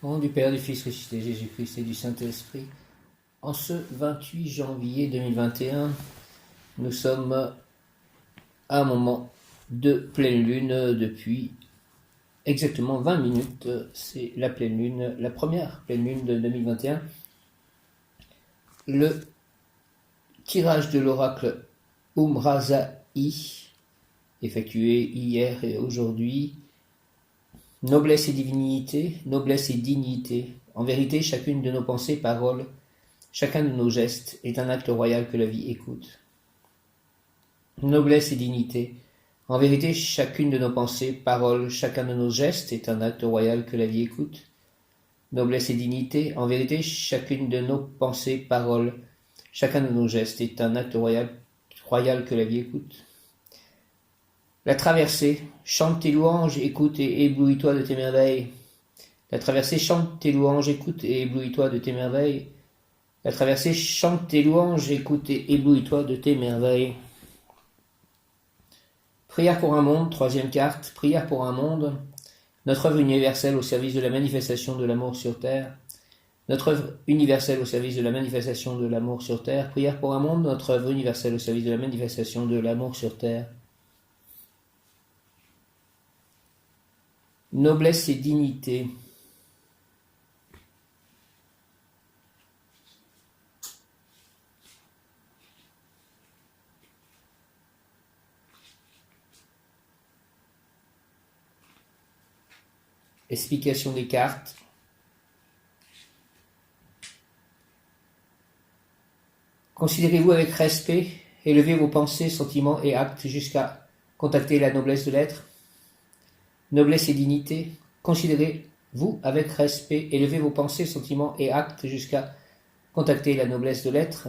Au nom du Père, du Fils ressuscité, Jésus-Christ et du Saint-Esprit, en ce 28 janvier 2021, nous sommes à un moment de pleine lune depuis exactement 20 minutes. C'est la pleine lune, la première pleine lune de 2021. Le tirage de l'oracle Umrazaï, effectué hier et aujourd'hui. Noblesse et divinité, noblesse et dignité. En vérité, chacune de nos pensées, paroles, chacun de nos gestes est un acte royal que la vie écoute. Noblesse et dignité. En vérité, chacune de nos pensées, paroles, chacun de nos gestes est un acte royal que la vie écoute. Noblesse et dignité. En vérité, chacune de nos pensées, paroles, chacun de nos gestes est un acte royal que la vie écoute. La traversée, chante tes louanges, écoute et éblouis-toi de tes merveilles. La traversée, chante tes louanges, écoute et éblouis-toi de tes merveilles. La traversée, chante tes louanges, écoute et éblouis-toi de tes merveilles. Prière pour un monde, troisième carte, prière pour un monde. Notre œuvre universelle au service de la manifestation de l'amour sur terre. Notre œuvre universelle au service de la manifestation de l'amour sur terre. Prière pour un monde, notre œuvre universelle au service de la manifestation de l'amour sur terre. Noblesse et dignité. Explication des cartes. Considérez-vous avec respect, élevez vos pensées, sentiments et actes jusqu'à contacter la noblesse de l'être. Noblesse et dignité. Considérez-vous avec respect, élevez vos pensées, sentiments et actes jusqu'à contacter la noblesse de l'être.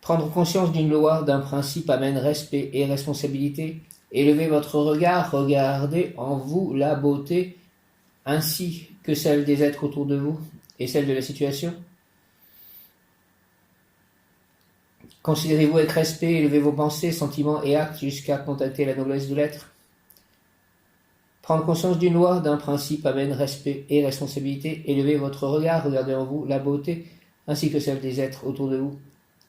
Prendre conscience d'une loi, d'un principe amène respect et responsabilité. Élevez votre regard, regardez en vous la beauté, ainsi que celle des êtres autour de vous et celle de la situation. Considérez-vous avec respect, élevez vos pensées, sentiments et actes jusqu'à contacter la noblesse de l'être. Prendre conscience d'une loi, d'un principe amène respect et responsabilité. Élevez votre regard, regardez en vous la beauté, ainsi que celle des êtres autour de vous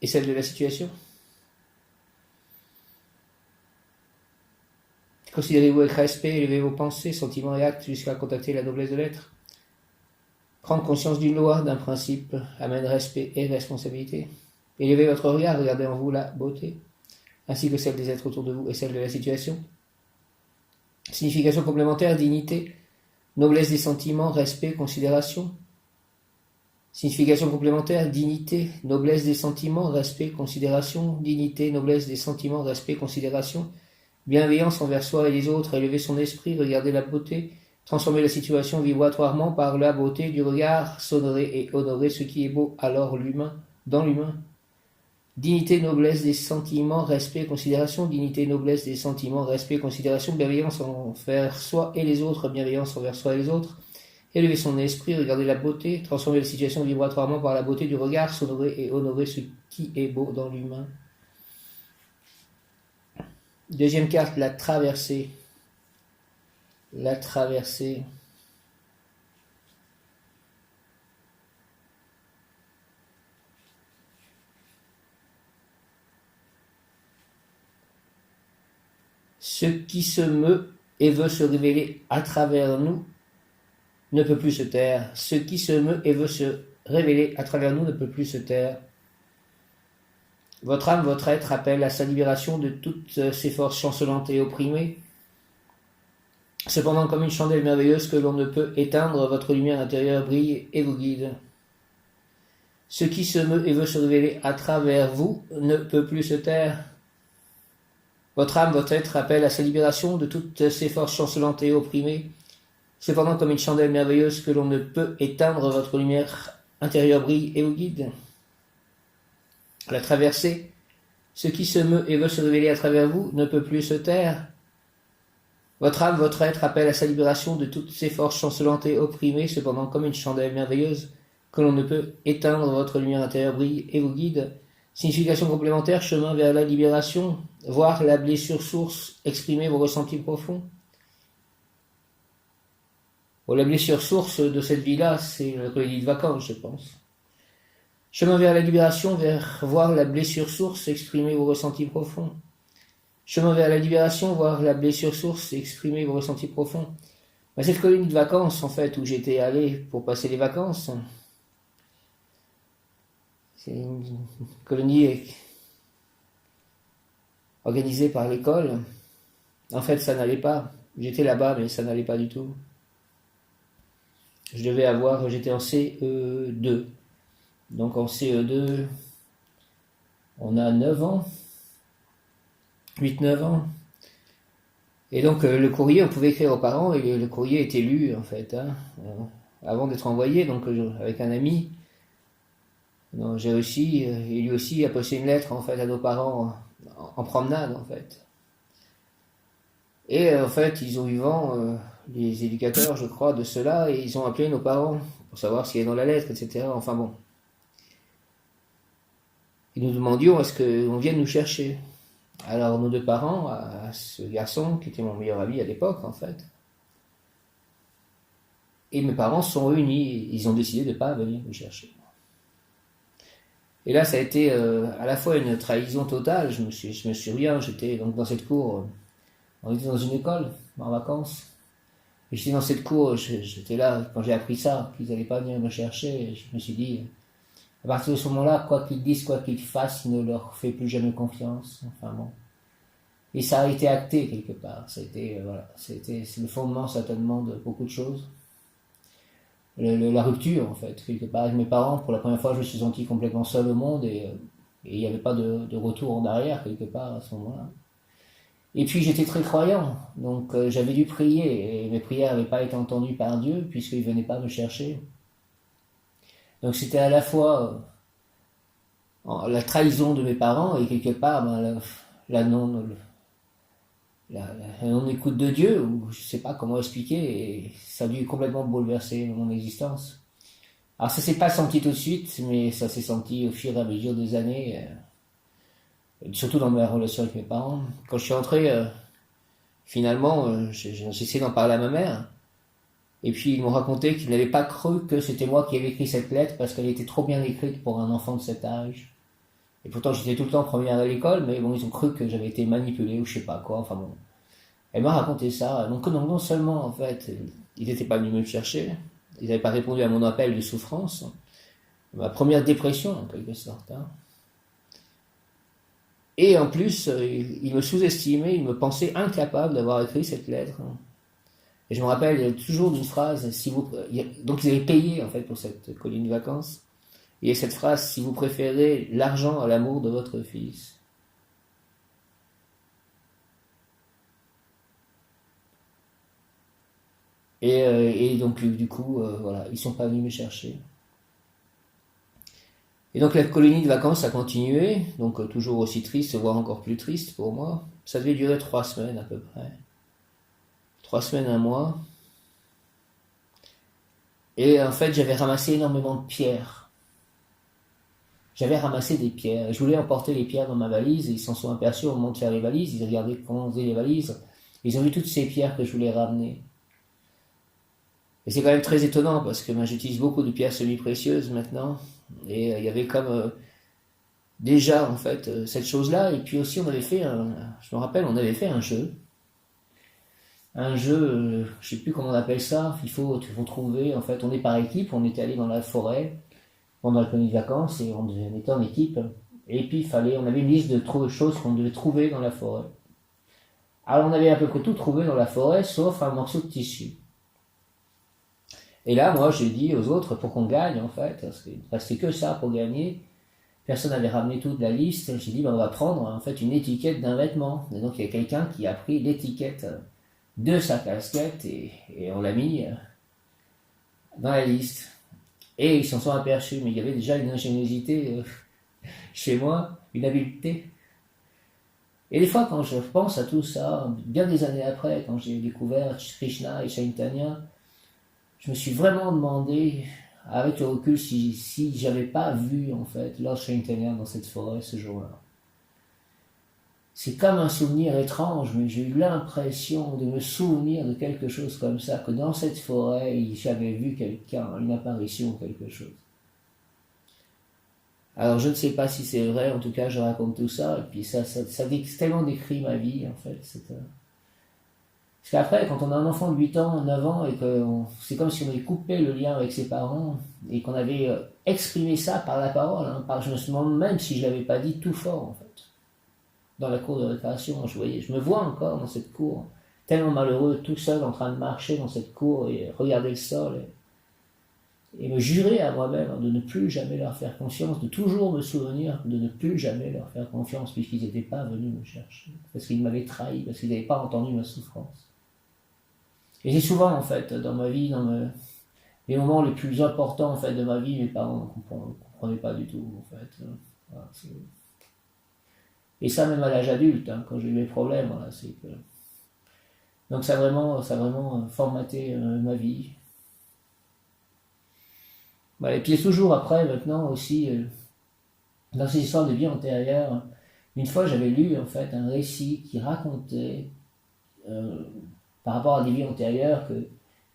et celle de la situation. Considérez-vous avec respect, élevez vos pensées, sentiments et actes jusqu'à contacter la noblesse de l'être. Prendre conscience d'une loi, d'un principe amène respect et responsabilité. Élevez votre regard, regardez en vous la beauté, ainsi que celle des êtres autour de vous et celle de la situation. Signification complémentaire, dignité, noblesse des sentiments, respect, considération. Signification complémentaire, dignité, noblesse des sentiments, respect, considération. Dignité, noblesse des sentiments, respect, considération. Bienveillance envers soi et les autres, élever son esprit, regarder la beauté, transformer la situation vibratoirement par la beauté du regard, s'honorer et honorer ce qui est beau, alors l'humain, dans l'humain. Dignité, noblesse des sentiments, respect, considération. Dignité, noblesse des sentiments, respect, considération. Bienveillance envers soi et les autres. Bienveillance envers soi et les autres. Élever son esprit, regarder la beauté, transformer la situation vibratoirement par la beauté du regard, s'honorer et honorer ce qui est beau dans l'humain. Deuxième carte, la traversée. La traversée. Ce qui se meut et veut se révéler à travers nous ne peut plus se taire. Ce qui se meut et veut se révéler à travers nous ne peut plus se taire. Votre âme, votre être appelle à sa libération de toutes ces forces chancelantes et opprimées. Cependant, comme une chandelle merveilleuse que l'on ne peut éteindre, votre lumière intérieure brille et vous guide. Ce qui se meut et veut se révéler à travers vous ne peut plus se taire. Votre âme, votre être appelle à sa libération de toutes ces forces chancelantes et opprimées. Cependant, comme une chandelle merveilleuse que l'on ne peut éteindre, votre lumière intérieure brille et vous guide. La traversée, ce qui se meut et veut se révéler à travers vous ne peut plus se taire. Votre âme, votre être appelle à sa libération de toutes ces forces chancelantes et opprimées. Cependant, comme une chandelle merveilleuse que l'on ne peut éteindre, votre lumière intérieure brille et vous guide. Signification complémentaire, chemin vers la libération, voir la blessure source, exprimer vos ressentis profonds. Bon, la blessure source de cette vie-là, c'est la colonie de vacances, je pense. Chemin vers la libération, vers voir la blessure source, exprimer vos ressentis profonds. Chemin vers la libération, voir la blessure source, exprimer vos ressentis profonds. Ben, cette colonie de vacances, en fait, où j'étais allé pour passer les vacances, c'est une colonie organisée par l'école. En fait, ça n'allait pas. J'étais là-bas, mais ça n'allait pas du tout. J'étais en CE2. Donc en CE2, on a 9 ans, 8-9 ans. Et donc le courrier, on pouvait écrire aux parents et le courrier était lu en fait, avant d'être envoyé. Donc avec un ami, j'ai réussi, et lui aussi, à poster une lettre en fait à nos parents en promenade en fait. Et en fait, ils ont eu vent, les éducateurs, je crois, de cela, et ils ont appelé nos parents pour savoir ce qu'il y avait dans la lettre, etc. Enfin bon. Et nous demandions est-ce qu'on vienne nous chercher. Alors nos deux parents, à ce garçon qui était mon meilleur ami à l'époque en fait, et mes parents se sont réunis, ils ont décidé de ne pas venir nous chercher. Et là ça a été à la fois une trahison totale, je me souviens, j'étais donc dans cette cour, on était dans une école en vacances, et j'étais dans cette cour, j'étais là quand j'ai appris ça, qu'ils n'allaient pas venir me chercher, et je me suis dit, à partir de ce moment-là, quoi qu'ils disent, quoi qu'ils fassent, il ne leur fait plus jamais confiance. Enfin bon. Et ça a été acté quelque part. C'est le fondement certainement de beaucoup de choses. La rupture en fait, quelque part avec mes parents. Pour la première fois, je me suis senti complètement seul au monde et il n'y avait pas de retour en arrière quelque part à ce moment-là. Et puis j'étais très croyant, donc j'avais dû prier et mes prières n'avaient pas été entendues par Dieu puisqu'il ne venait pas me chercher. Donc c'était à la fois la trahison de mes parents et quelque part la non-écoute de Dieu, ou je ne sais pas comment expliquer, et ça a dû complètement bouleverser mon existence. Alors ça s'est pas senti tout de suite, mais ça s'est senti au fur et à mesure des années, surtout dans ma relation avec mes parents. Quand je suis entré, finalement, j'ai essayé d'en parler à ma mère, et puis ils m'ont raconté qu'ils n'avaient pas cru que c'était moi qui avais écrit cette lettre parce qu'elle était trop bien écrite pour un enfant de cet âge. Et pourtant j'étais tout le temps première à l'école, mais bon, ils ont cru que j'avais été manipulé ou je sais pas quoi, enfin bon. Elle m'a raconté ça, donc non seulement en fait, ils n'étaient pas venus me chercher, ils n'avaient pas répondu à mon appel de souffrance, ma première dépression en quelque sorte. Et en plus, ils me sous-estimaient, ils me pensaient incapable d'avoir écrit cette lettre. Et je me rappelle toujours d'une phrase, donc ils avaient payé en fait pour cette colonie de vacances. Et cette phrase, si vous préférez l'argent à l'amour de votre fils. Et donc du coup, voilà, ils sont pas venus me chercher. Et donc la colonie de vacances a continué, donc toujours aussi triste, voire encore plus triste pour moi. Ça devait durer 3 semaines à peu près. 3 semaines, un mois. Et en fait, j'avais ramassé énormément de pierres. J'avais ramassé des pierres. Je voulais emporter les pierres dans ma valise et ils s'en sont aperçus au moment de faire les valises. Ils regardaient comment on faisait les valises. Ils ont vu toutes ces pierres que je voulais ramener. Et c'est quand même très étonnant parce que j'utilise beaucoup de pierres semi-précieuses maintenant. Et il y avait comme déjà en fait cette chose-là. Et puis aussi on avait fait je me rappelle, on avait fait un jeu. Un jeu, je sais plus comment on appelle ça. Il faut trouver, en fait, on est par équipe. On était allé dans la forêt pendant la colonie de vacances et on était en équipe. Et puis on avait une liste de choses qu'on devait trouver dans la forêt. Alors on avait à peu près tout trouvé dans la forêt sauf un morceau de tissu. Et là, moi, j'ai dit aux autres, pour qu'on gagne, en fait, parce qu'il ne restait que ça pour gagner, personne n'avait ramené toute la liste, j'ai dit, on va prendre, en fait, une étiquette d'un vêtement. Et donc, il y a quelqu'un qui a pris l'étiquette de sa casquette et on l'a mis dans la liste. Et ils s'en sont aperçus, mais il y avait déjà une ingéniosité chez moi, une habileté. Et des fois, quand je pense à tout ça, bien des années après, quand j'ai découvert Krishna et Chaitanya, je me suis vraiment demandé, avec le recul, si j'avais pas vu, en fait, Lord Chaitanya dans cette forêt ce jour-là. c'est comme un souvenir étrange, mais j'ai eu l'impression de me souvenir de quelque chose comme ça, que dans cette forêt, j'avais vu quelqu'un, une apparition, quelque chose. Alors je ne sais pas si c'est vrai, en tout cas je raconte tout ça, et puis ça tellement décrit ma vie, en fait. Parce qu'après, quand on a un enfant de 8 ans, 9 ans, et que c'est comme si on avait coupé le lien avec ses parents, et qu'on avait exprimé ça par la parole, hein, je me demande même si je ne l'avais pas dit tout fort, en fait. Dans la cour de récréation, je me vois encore dans cette cour, tellement malheureux, tout seul en train de marcher dans cette cour et regarder le sol et me jurer à moi-même de ne plus jamais leur faire confiance, de toujours me souvenir de ne plus jamais leur faire confiance puisqu'ils n'étaient pas venus me chercher, parce qu'ils m'avaient trahi, parce qu'ils n'avaient pas entendu ma souffrance. Et j'ai souvent, en fait, dans ma vie, les moments les plus importants en fait de ma vie, mes parents ne comprenaient pas du tout, en fait. Voilà, et ça même à l'âge adulte, hein, quand j'ai eu mes problèmes, voilà, c'est que... Donc ça a vraiment formaté ma vie. Voilà, et puis toujours après, maintenant aussi, dans ces histoires de vie antérieure, une fois j'avais lu en fait un récit qui racontait, par rapport à des vies antérieures,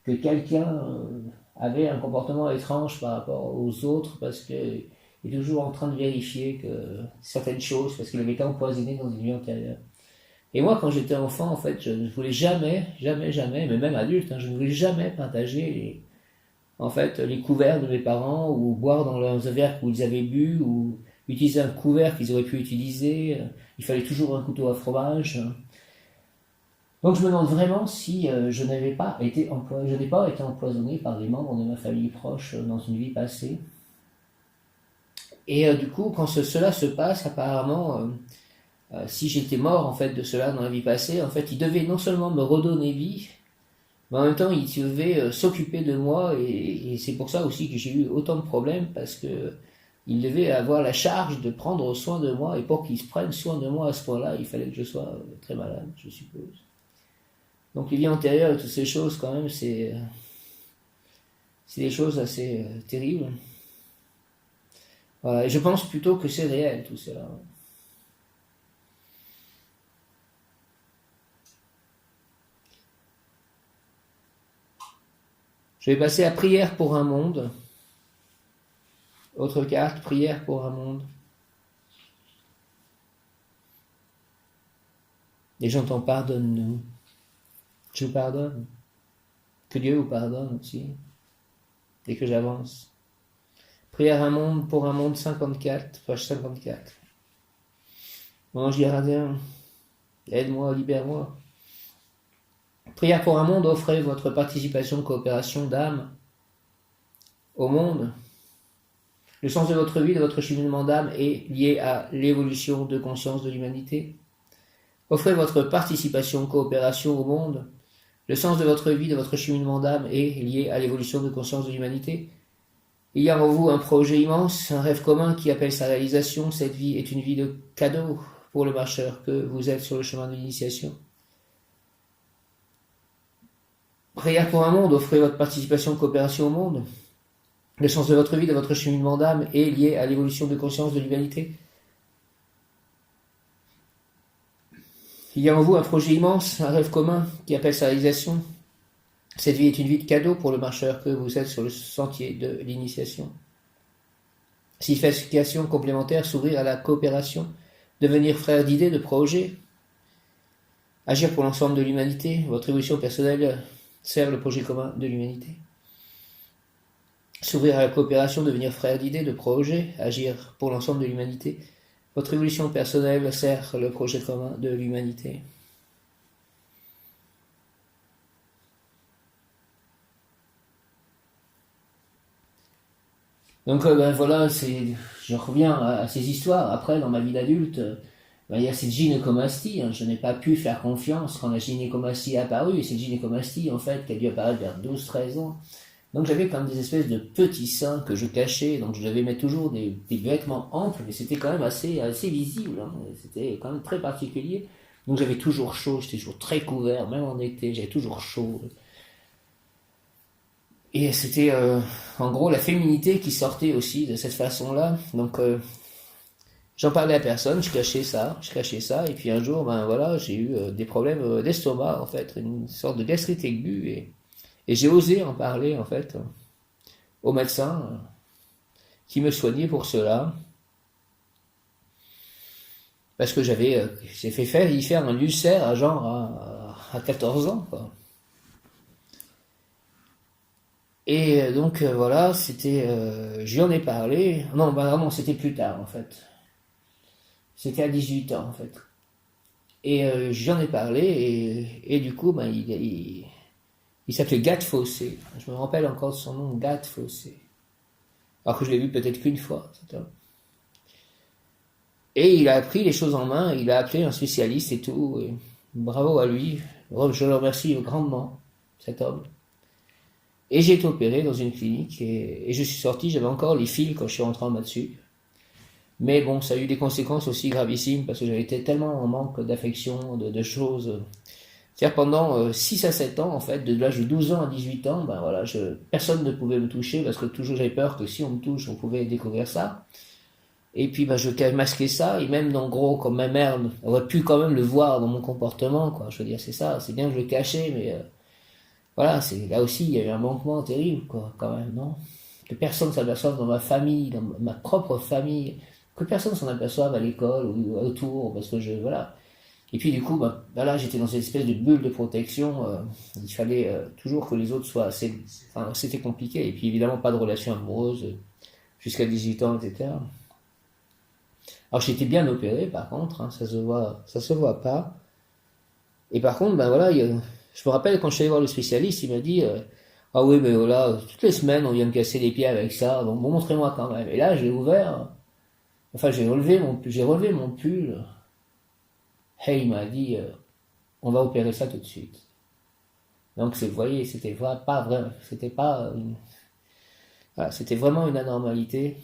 que quelqu'un avait un comportement étrange par rapport aux autres parce qu'il est toujours en train de vérifier que certaines choses, parce qu'il avait été empoisonné dans une vie antérieure. Et moi, quand j'étais enfant, en fait, je ne voulais jamais, mais même adulte, hein, je ne voulais jamais partager les couverts de mes parents, ou boire dans un verre où ils avaient bu, ou utiliser un couvert qu'ils auraient pu utiliser. Il fallait toujours un couteau à fromage. Donc je me demande vraiment si je n'ai pas été empoisonné par des membres de ma famille proche dans une vie passée. Et du coup, quand cela se passe, apparemment, si j'étais mort en fait de cela dans la vie passée, en fait, il devait non seulement me redonner vie, mais en même temps, il devait s'occuper de moi, et c'est pour ça aussi que j'ai eu autant de problèmes, parce que il devait avoir la charge de prendre soin de moi, et pour qu'il se prenne soin de moi à ce point-là, il fallait que je sois très malade, je suppose. Donc les vies antérieures et toutes ces choses, quand même, c'est des choses assez terribles. Voilà, et je pense plutôt que c'est réel tout cela. Je vais passer à prière pour un monde. Autre carte, prière pour un monde. Et j'entends pardonne-nous. Je vous pardonne. Que Dieu vous pardonne aussi. Et que j'avance. Prière un monde pour un monde 54, page 54. Mon ange gardien, aide-moi, libère-moi. Prière pour un monde, offrez votre participation, coopération d'âme au monde. Le sens de votre vie, de votre cheminement d'âme est lié à l'évolution de conscience de l'humanité. Offrez votre participation, coopération au monde. Le sens de votre vie, de votre cheminement d'âme est lié à l'évolution de conscience de l'humanité. Il y a en vous un projet immense, un rêve commun qui appelle sa réalisation. Cette vie est une vie de cadeau pour le marcheur que vous êtes sur le chemin de l'initiation. Prière pour un monde, offrez votre participation, coopération au monde. Le sens de votre vie, de votre cheminement d'âme est lié à l'évolution de conscience de l'humanité. Il y a en vous un projet immense, un rêve commun qui appelle sa réalisation. Cette vie est une vie de cadeau pour le marcheur que vous êtes sur le sentier de l'initiation. Signification complémentaire, s'ouvrir à la coopération, devenir frère d'idées, de projets, agir pour l'ensemble de l'humanité. Votre évolution personnelle sert le projet commun de l'humanité. S'ouvrir à la coopération, devenir frère d'idées, de projets, agir pour l'ensemble de l'humanité. Votre évolution personnelle sert le projet commun de l'humanité. Donc voilà, je reviens à ces histoires. Après, dans ma vie d'adulte, il y a cette gynécomastie. Je n'ai pas pu faire confiance quand la gynécomastie est apparue. Et cette gynécomastie, en fait, qui a dû apparaître vers 12-13 ans. Donc j'avais comme des espèces de petits seins que je cachais. Donc je devais mettre toujours des vêtements amples, mais c'était quand même assez visible. C'était quand même très particulier. Donc j'avais toujours chaud, j'étais toujours très couvert, même en été, j'avais toujours chaud. Et c'était en gros la féminité qui sortait aussi de cette façon-là. Donc j'en parlais à personne, je cachais ça, et puis un jour, ben voilà, j'ai eu des problèmes d'estomac, en fait, une sorte de gastrite aiguë, et j'ai osé en parler, en fait, au médecin qui me soignait pour cela, parce que j'ai fait y faire un ulcère à 14 ans, quoi. Et donc voilà, je lui en ai parlé. Non, bah vraiment, c'était plus tard en fait. C'était à 18 ans en fait. Et je lui en ai parlé et du coup, ben, il s'appelait Gat Fossé. Je me rappelle encore de son nom, Gat Fossé. Alors que je l'ai vu peut-être qu'une fois, cet homme. Et il a pris les choses en main, il a appelé un spécialiste et tout. Et bravo à lui. Je le remercie grandement, cet homme. Et j'ai été opéré dans une clinique et je suis sorti, j'avais encore les fils quand je suis rentré en là-dessus. Mais bon, ça a eu des conséquences aussi gravissimes parce que j'avais été tellement en manque d'affection, de choses. C'est-à-dire pendant 6 à 7 ans, en fait, de l'âge de 12 ans à 18 ans, ben voilà, personne ne pouvait me toucher parce que toujours j'avais peur que si on me touche, on pouvait découvrir ça. Et puis ben, je masquais ça, et même en gros, comme ma mère aurait pu quand même le voir dans mon comportement, quoi. Je veux dire, c'est ça, c'est bien que je le cachais, mais voilà, là aussi, il y a eu un manquement terrible, quoi, quand même, non? Que personne s'aperçoive dans ma famille, dans ma propre famille, que personne s'en aperçoive à l'école ou autour, parce que voilà. Et puis du coup, ben là, j'étais dans une espèce de bulle de protection. Il fallait toujours que les autres soient assez. Enfin, c'était compliqué. Et puis évidemment, pas de relation amoureuse jusqu'à 18 ans, etc. Alors j'étais bien opéré, par contre, hein, ça se voit pas. Et par contre, ben voilà, je me rappelle quand je suis allé voir le spécialiste, il m'a dit ah oui, mais voilà, toutes les semaines on vient me casser les pieds avec ça, donc bon, montrez-moi quand même. Et là, j'ai ouvert, enfin j'ai relevé mon pull. Hey, il m'a dit on va opérer ça tout de suite. Donc vous voyez, pas vrai, voilà, c'était vraiment une anormalité.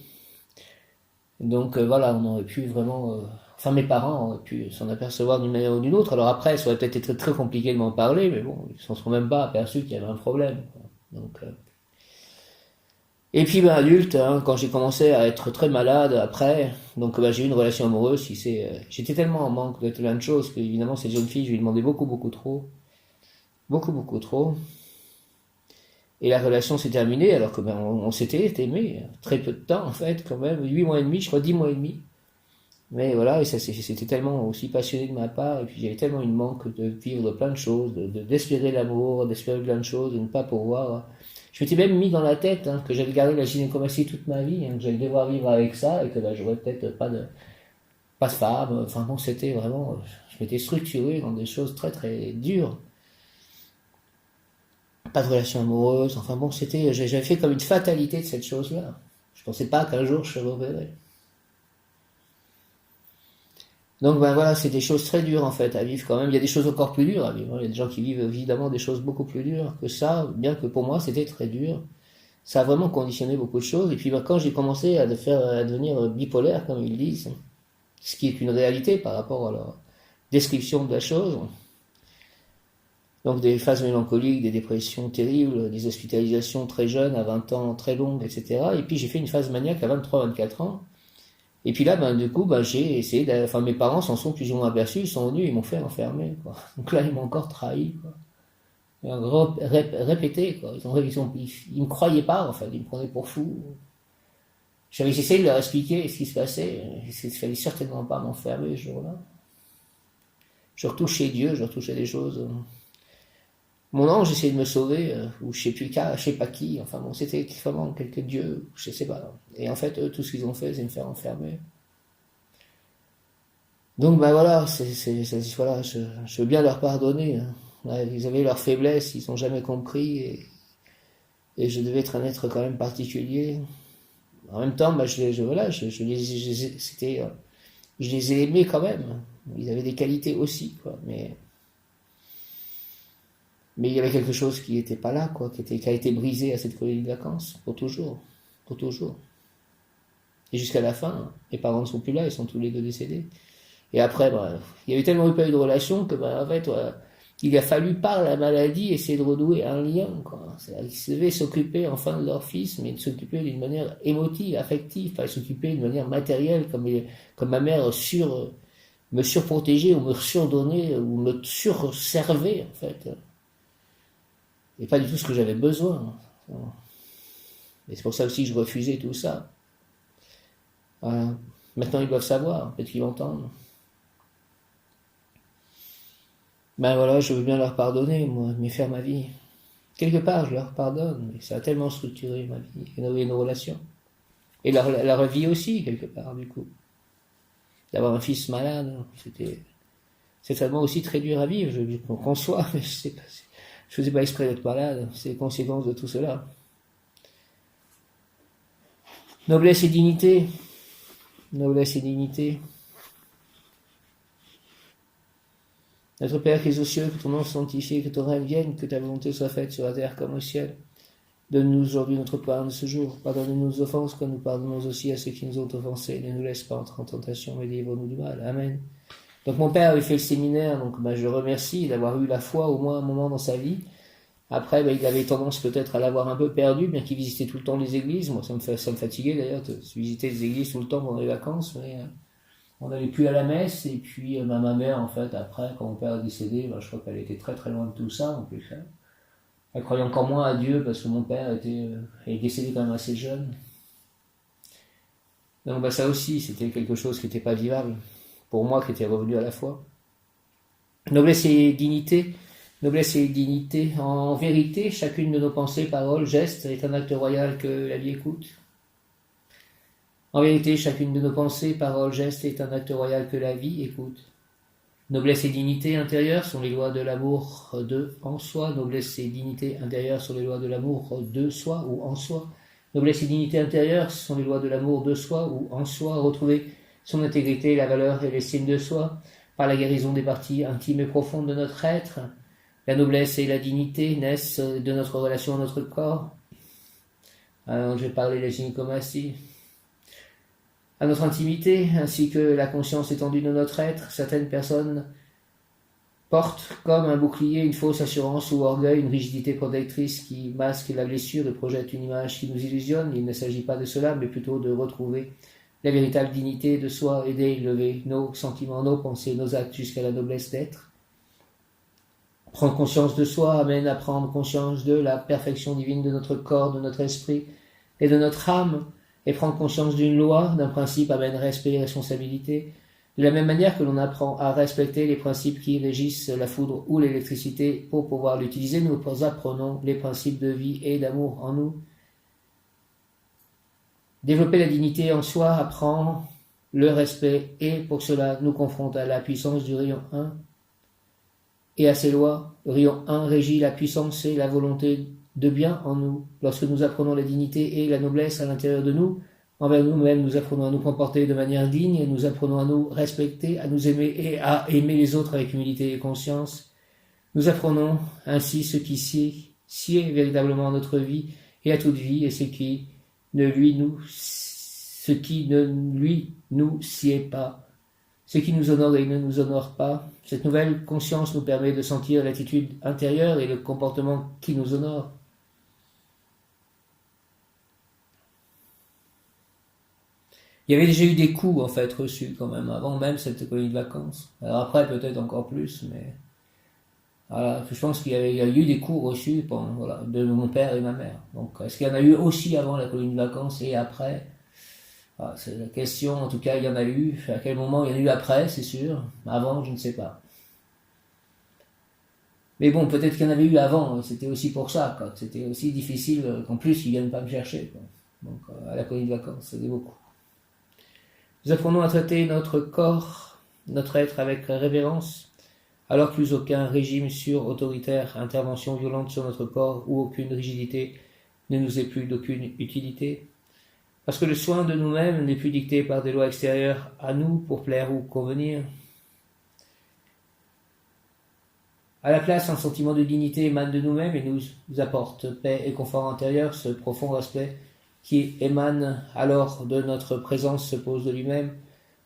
Donc voilà, on aurait pu vraiment, enfin mes parents auraient pu s'en apercevoir d'une manière ou d'une autre. Alors après, ça aurait peut-être été très compliqué de m'en parler, mais bon, ils s'en sont même pas aperçus qu'il y avait un problème, quoi. Donc, et puis ben adulte, hein, quand j'ai commencé à être très malade après, donc ben, j'ai eu une relation amoureuse j'étais tellement en manque de plein de choses que évidemment cette jeune fille, je lui demandais beaucoup trop, beaucoup trop. Et la relation s'est terminée alors que ben, on s'était aimé très peu de temps en fait, quand même, 8 mois et demi, je crois 10 mois et demi. Mais voilà, et c'était tellement aussi passionné de ma part, et puis j'avais tellement une manque de vivre plein de choses, d'espérer l'amour, d'espérer plein de choses, de ne pas pouvoir. Je m'étais même mis dans la tête que j'allais garder la gynécomastie toute ma vie, que j'allais devoir vivre avec ça, et que là j'aurais peut-être pas de femme. Enfin bon, c'était vraiment. Je m'étais structuré dans des choses très très dures. Pas de relation amoureuse, enfin bon, j'avais fait comme une fatalité de cette chose-là. Je pensais pas qu'un jour je reverrais. Donc ben voilà, c'est des choses très dures en fait à vivre quand même. Il y a des choses encore plus dures à vivre. Il y a des gens qui vivent évidemment des choses beaucoup plus dures que ça, bien que pour moi c'était très dur. Ça a vraiment conditionné beaucoup de choses. Et puis ben, quand j'ai commencé à devenir bipolaire, comme ils disent, ce qui est une réalité par rapport à leur description de la chose, donc des phases mélancoliques, des dépressions terribles, des hospitalisations très jeunes, à 20 ans, très longues, etc. Et puis j'ai fait une phase maniaque à 23-24 ans. Et puis là, ben, du coup, ben, j'ai essayé enfin, mes parents s'en sont plus ou moins aperçus, ils sont venus, ils m'ont fait enfermer, quoi. Donc là, ils m'ont encore trahi, quoi. Répété, quoi. Ils me croyaient pas, en fait, ils me prenaient pour fou. J'avais essayé de leur expliquer ce qui se passait, il fallait certainement pas m'enfermer ce jour-là. Je retouchais Dieu, je retouchais des choses. Mon ange essayait de me sauver, ou je sais pas qui, enfin bon, c'était vraiment quelques dieux, je sais pas. Et en fait, eux, tout ce qu'ils ont fait, c'est me faire enfermer. Donc ben voilà, voilà, je veux bien leur pardonner, hein. Ouais, ils avaient leurs faiblesses, ils n'ont jamais compris, et je devais être un être quand même particulier. En même temps, ben, voilà, je les ai aimés quand même. Ils avaient des qualités aussi, quoi. Mais il y avait quelque chose qui n'était pas là, quoi, qui a été brisé à cette colonie de vacances, pour toujours. Et jusqu'à la fin, mes parents ne sont plus là, ils sont tous les deux décédés. Et après, il y avait tellement pas eu de relation que, en fait, il a fallu par la maladie essayer de renouer un lien, quoi. Ils devaient s'occuper enfin de leur fils, mais de s'occuper d'une manière émotive, affective, pas s'occuper d'une manière matérielle, comme ma mère me surprotégeait ou me surdonnait ou me surservait, en fait. Et pas du tout ce que j'avais besoin. Et c'est pour ça aussi que je refusais tout ça. Voilà. Maintenant, ils doivent savoir, peut-être qu'ils l'entendent. Ben voilà, je veux bien leur pardonner, moi, mais faire ma vie. Quelque part, je leur pardonne, mais ça a tellement structuré ma vie et nos relations. Et leur vie aussi, quelque part, du coup. D'avoir un fils malade, c'est tellement aussi très dur à vivre, je conçois, mais je faisais pas exprès d'être malade, c'est les conséquences de tout cela. Noblesse et dignité. Noblesse et dignité. Notre Père qui es aux cieux, que ton nom soit sanctifié, que ton règne vienne, que ta volonté soit faite sur la terre comme au ciel. Donne-nous aujourd'hui notre pain de ce jour. Pardonne-nous nos offenses, comme nous pardonnons aussi à ceux qui nous ont offensés. Ne nous laisse pas entrer en tentation, mais délivre-nous du mal. Amen. Donc mon père avait fait le séminaire, donc je le remercie d'avoir eu la foi au moins un moment dans sa vie. Après, il avait tendance peut-être à l'avoir un peu perdu, bien qu'il visitait tout le temps les églises. Moi, ça me fatiguait d'ailleurs de visiter les églises tout le temps pendant les vacances, mais on n'allait plus à la messe. Et puis ma mère, en fait, après, quand mon père est décédé, je crois qu'elle était très très loin de tout ça, en plus. Elle croyait encore moins à Dieu, parce que mon père est décédé quand même assez jeune. Donc ça aussi, c'était quelque chose qui n'était pas vivable, pour moi qui était revenu à la foi. Noblesse et dignité. Noblesse et dignité. En vérité, chacune de nos pensées, paroles, gestes est un acte royal que la vie écoute. En vérité, chacune de nos pensées, paroles, gestes est un acte royal que la vie écoute. Noblesse et dignité intérieure sont les lois de l'amour de en soi. Noblesse et dignité intérieure sont les lois de l'amour de soi ou en soi. Noblesse et dignité intérieure sont les lois de l'amour de soi ou en soi. Retrouver son intégrité, la valeur et l'estime de soi par la guérison des parties intimes et profondes de notre être. La noblesse et la dignité naissent de notre relation à notre corps. Alors, je vais parler de la gynécomastie. À notre intimité, ainsi que la conscience étendue de notre être, certaines personnes portent comme un bouclier une fausse assurance ou orgueil, une rigidité protectrice qui masque la blessure et projette une image qui nous illusionne. Il ne s'agit pas de cela, mais plutôt de retrouver la véritable dignité de soi et d'élever nos sentiments, nos pensées, nos actes jusqu'à la noblesse d'être. Prendre conscience de soi amène à prendre conscience de la perfection divine de notre corps, de notre esprit et de notre âme. Et prendre conscience d'une loi, d'un principe amène respect et responsabilité. De la même manière que l'on apprend à respecter les principes qui régissent la foudre ou l'électricité pour pouvoir l'utiliser, nous apprenons les principes de vie et d'amour en nous. Développer la dignité en soi apprend le respect et pour cela nous confronte à la puissance du rayon 1 et à ses lois. Le rayon 1 régit la puissance et la volonté de bien en nous. Lorsque nous apprenons la dignité et la noblesse à l'intérieur de nous, envers nous-mêmes, nous apprenons à nous comporter de manière digne, et nous apprenons à nous respecter, à nous aimer et à aimer les autres avec humilité et conscience. Nous apprenons ainsi ce qui sied véritablement à notre vie et à toute vie, et ce qui ne lui nous sied pas, ce qui nous honore et ne nous honore pas. Cette nouvelle conscience nous permet de sentir l'attitude intérieure et le comportement qui nous honore. Il y avait déjà eu des coups en fait reçus quand même avant même cette colonie de vacances. Alors après peut-être encore plus, mais voilà, je pense qu'il y a eu des coups reçus de mon père et ma mère. Donc est-ce qu'il y en a eu aussi avant la colonie de vacances et après? Voilà, c'est la question. En tout cas, il y en a eu. À quel moment il y en a eu après, c'est sûr. Avant, je ne sais pas. Mais bon, peut-être qu'il y en avait eu avant. C'était aussi pour ça. Quoi. C'était aussi difficile qu'en plus ils viennent pas me chercher. Quoi. Donc à la colonie de vacances, c'était beaucoup. Nous apprenons à traiter notre corps, notre être avec révérence, alors que plus aucun régime autoritaire, intervention violente sur notre corps ou aucune rigidité ne nous est plus d'aucune utilité. Parce que le soin de nous-mêmes n'est plus dicté par des lois extérieures à nous pour plaire ou convenir. À la place, un sentiment de dignité émane de nous-mêmes et nous apporte paix et confort intérieur, ce profond respect qui émane alors de notre présence se pose de lui-même,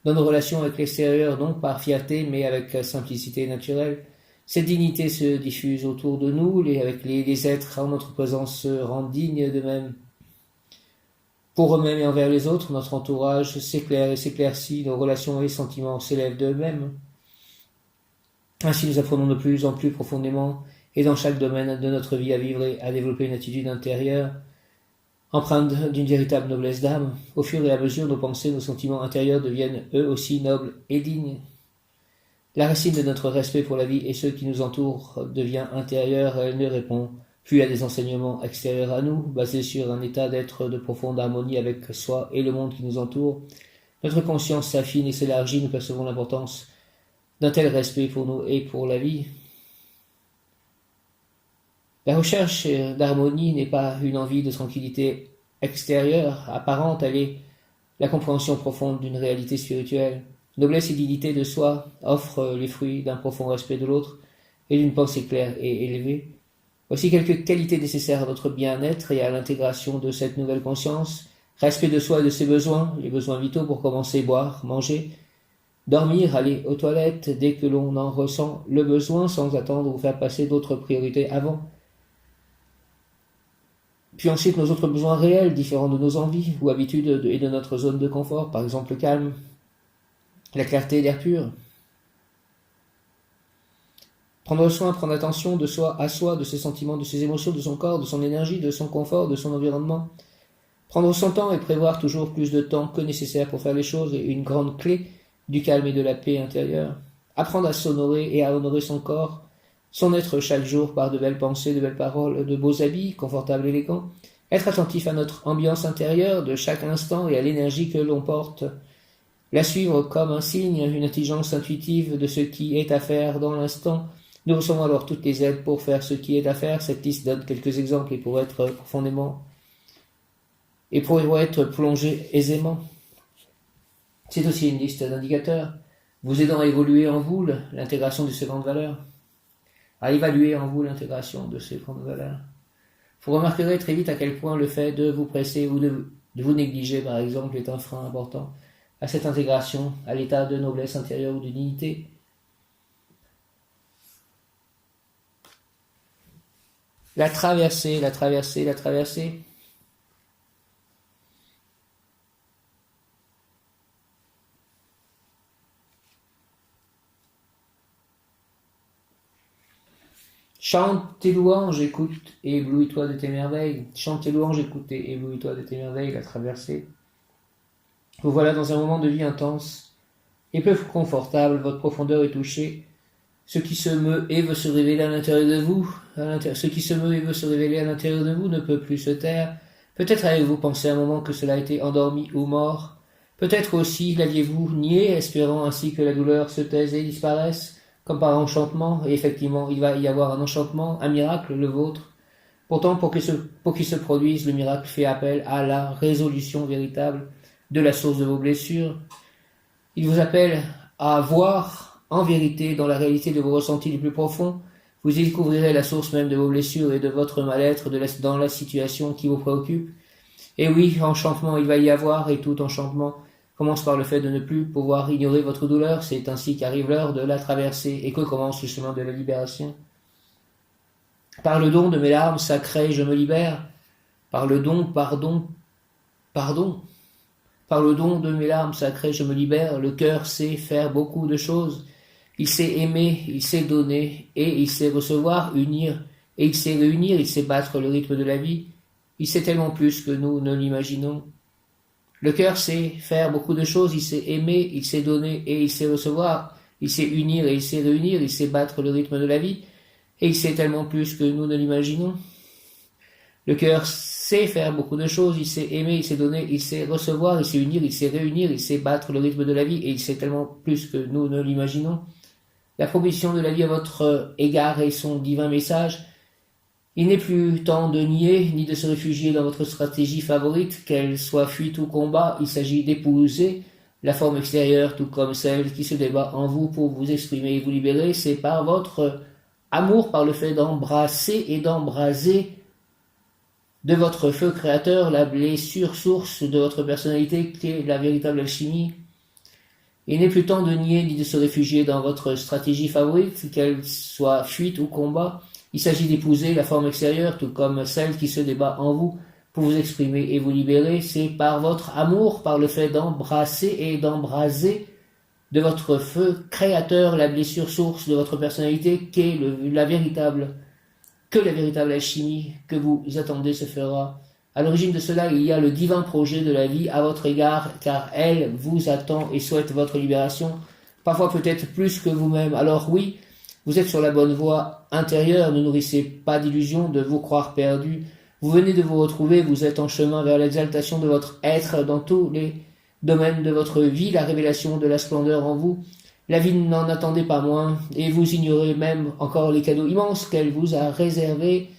dans nos relations avec l'extérieur, non par fierté, mais avec simplicité naturelle. Cette dignité se diffuse autour de nous, les êtres en notre présence se rendent dignes d'eux-mêmes. Pour eux-mêmes et envers les autres, notre entourage s'éclaire et s'éclaircit, nos relations et sentiments s'élèvent d'eux-mêmes. Ainsi nous apprenons de plus en plus profondément et dans chaque domaine de notre vie à vivre et à développer une attitude intérieure, empreinte d'une véritable noblesse d'âme. Au fur et à mesure, nos pensées, nos sentiments intérieurs deviennent eux aussi nobles et dignes. La racine de notre respect pour la vie et ceux qui nous entourent devient intérieure, elle ne répond plus à des enseignements extérieurs à nous, basés sur un état d'être de profonde harmonie avec soi et le monde qui nous entoure. Notre conscience s'affine et s'élargit, nous percevons l'importance d'un tel respect pour nous et pour la vie. La recherche d'harmonie n'est pas une envie de tranquillité extérieure, apparente, elle est la compréhension profonde d'une réalité spirituelle. Noblesse et dignité de soi offrent les fruits d'un profond respect de l'autre et d'une pensée claire et élevée. Voici quelques qualités nécessaires à notre bien-être et à l'intégration de cette nouvelle conscience. Respect de soi et de ses besoins, les besoins vitaux pour commencer, boire, manger, dormir, aller aux toilettes dès que l'on en ressent le besoin sans attendre ou faire passer d'autres priorités avant. Puis ensuite nos autres besoins réels, différents de nos envies ou habitudes et de notre zone de confort, par exemple le calme, la clarté, l'air pur. Prendre soin, prendre attention de soi à soi, de ses sentiments, de ses émotions, de son corps, de son énergie, de son confort, de son environnement. Prendre son temps et prévoir toujours plus de temps que nécessaire pour faire les choses est une grande clé du calme et de la paix intérieure. Apprendre à s'honorer et à honorer son corps, son être chaque jour par de belles pensées, de belles paroles, de beaux habits, confortables et élégants. Être attentif à notre ambiance intérieure de chaque instant et à l'énergie que l'on porte. La suivre comme un signe, une intelligence intuitive de ce qui est à faire dans l'instant. Nous recevons alors toutes les aides pour faire ce qui est à faire. Cette liste donne quelques exemples et pour être profondément et pour y être plongé aisément. C'est aussi une liste d'indicateurs vous aidant à évoluer en vous l'intégration de ces grandes valeurs, à évaluer en vous l'intégration de ces grandes valeurs. Vous remarquerez très vite à quel point le fait de vous presser ou de vous négliger, par exemple, est un frein important à cette intégration, à l'état de noblesse intérieure ou de dignité. La traversée. Chante tes louanges, écoute et éblouis-toi de tes merveilles. Chante tes louanges, écoute et éblouis-toi de tes merveilles, la traversée. Vous voilà dans un moment de vie intense et peu confortable, votre profondeur est touchée. Ce qui se meut et veut se révéler à l'intérieur de vous, ce qui se meut et veut se révéler à l'intérieur de vous ne peut plus se taire. Peut-être avez-vous pensé un moment que cela a été endormi ou mort. Peut-être aussi l'aviez-vous nié, espérant ainsi que la douleur se taise et disparaisse, comme par enchantement, et effectivement il va y avoir un enchantement, un miracle, le vôtre. Pourtant, pour qu'il se produise, le miracle fait appel à la résolution véritable de la source de vos blessures. Il vous appelle à voir en vérité, dans la réalité de vos ressentis les plus profonds. Vous y découvrirez la source même de vos blessures et de votre mal-être dans la situation qui vous préoccupe. Et oui, enchantement il va y avoir, et tout enchantement commence par le fait de ne plus pouvoir ignorer votre douleur. C'est ainsi qu'arrive l'heure de la traversée et que commence le chemin de la libération. Par le don de mes larmes sacrées, je me libère. Par le don, pardon. Par le don de mes larmes sacrées, je me libère. Le cœur sait faire beaucoup de choses. Il sait aimer, il sait donner, et il sait recevoir, unir, et il sait réunir, il sait battre le rythme de la vie. Il sait tellement plus que nous ne l'imaginons. Le cœur sait faire beaucoup de choses, il sait aimer, il sait donner, et il sait recevoir. Il sait unir et il sait réunir, il sait battre le rythme de la vie, et il sait tellement plus que nous ne l'imaginons. Le cœur sait faire beaucoup de choses, il sait aimer, il sait donner, il sait recevoir, il sait unir, il sait réunir, il sait battre le rythme de la vie, et il sait tellement plus que nous ne l'imaginons. La proposition de la vie à votre égard est son divin message. Il n'est plus temps de nier, ni de se réfugier dans votre stratégie favorite, qu'elle soit fuite ou combat. Il s'agit d'épouser la forme extérieure, tout comme celle qui se débat en vous pour vous exprimer et vous libérer. C'est par votre amour, par le fait d'embrasser et d'embraser de votre feu créateur la blessure source de votre personnalité qui est la véritable alchimie. Il n'est plus temps de nier ni de se réfugier dans votre stratégie favorite, qu'elle soit fuite ou combat. Il s'agit d'épouser la forme extérieure, tout comme celle qui se débat en vous pour vous exprimer et vous libérer. C'est par votre amour, par le fait d'embrasser et d'embraser de votre feu créateur la blessure source de votre personnalité que la véritable alchimie que vous attendez se fera. À l'origine de cela, il y a le divin projet de la vie à votre égard, car elle vous attend et souhaite votre libération, parfois peut-être plus que vous-même. Alors oui, vous êtes sur la bonne voie intérieure, ne nourrissez pas d'illusions de vous croire perdu. Vous venez de vous retrouver, vous êtes en chemin vers l'exaltation de votre être dans tous les domaines de votre vie, la révélation de la splendeur en vous. La vie n'en attendait pas moins, et vous ignorez même encore les cadeaux immenses qu'elle vous a réservés.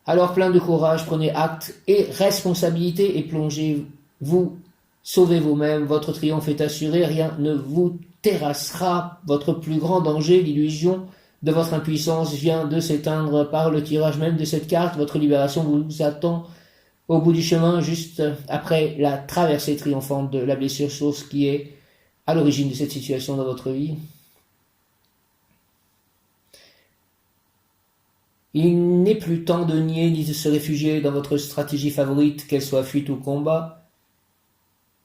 Alors plein de courage, prenez acte et responsabilité et plongez-vous, sauvez vous-même, votre triomphe est assuré, rien ne vous terrassera, votre plus grand danger, l'illusion de votre impuissance vient de s'éteindre par le tirage même de cette carte, votre libération vous attend au bout du chemin, juste après la traversée triomphante de la blessure source qui est à l'origine de cette situation dans votre vie. Il n'est plus temps de nier ni de se réfugier dans votre stratégie favorite, qu'elle soit fuite ou combat.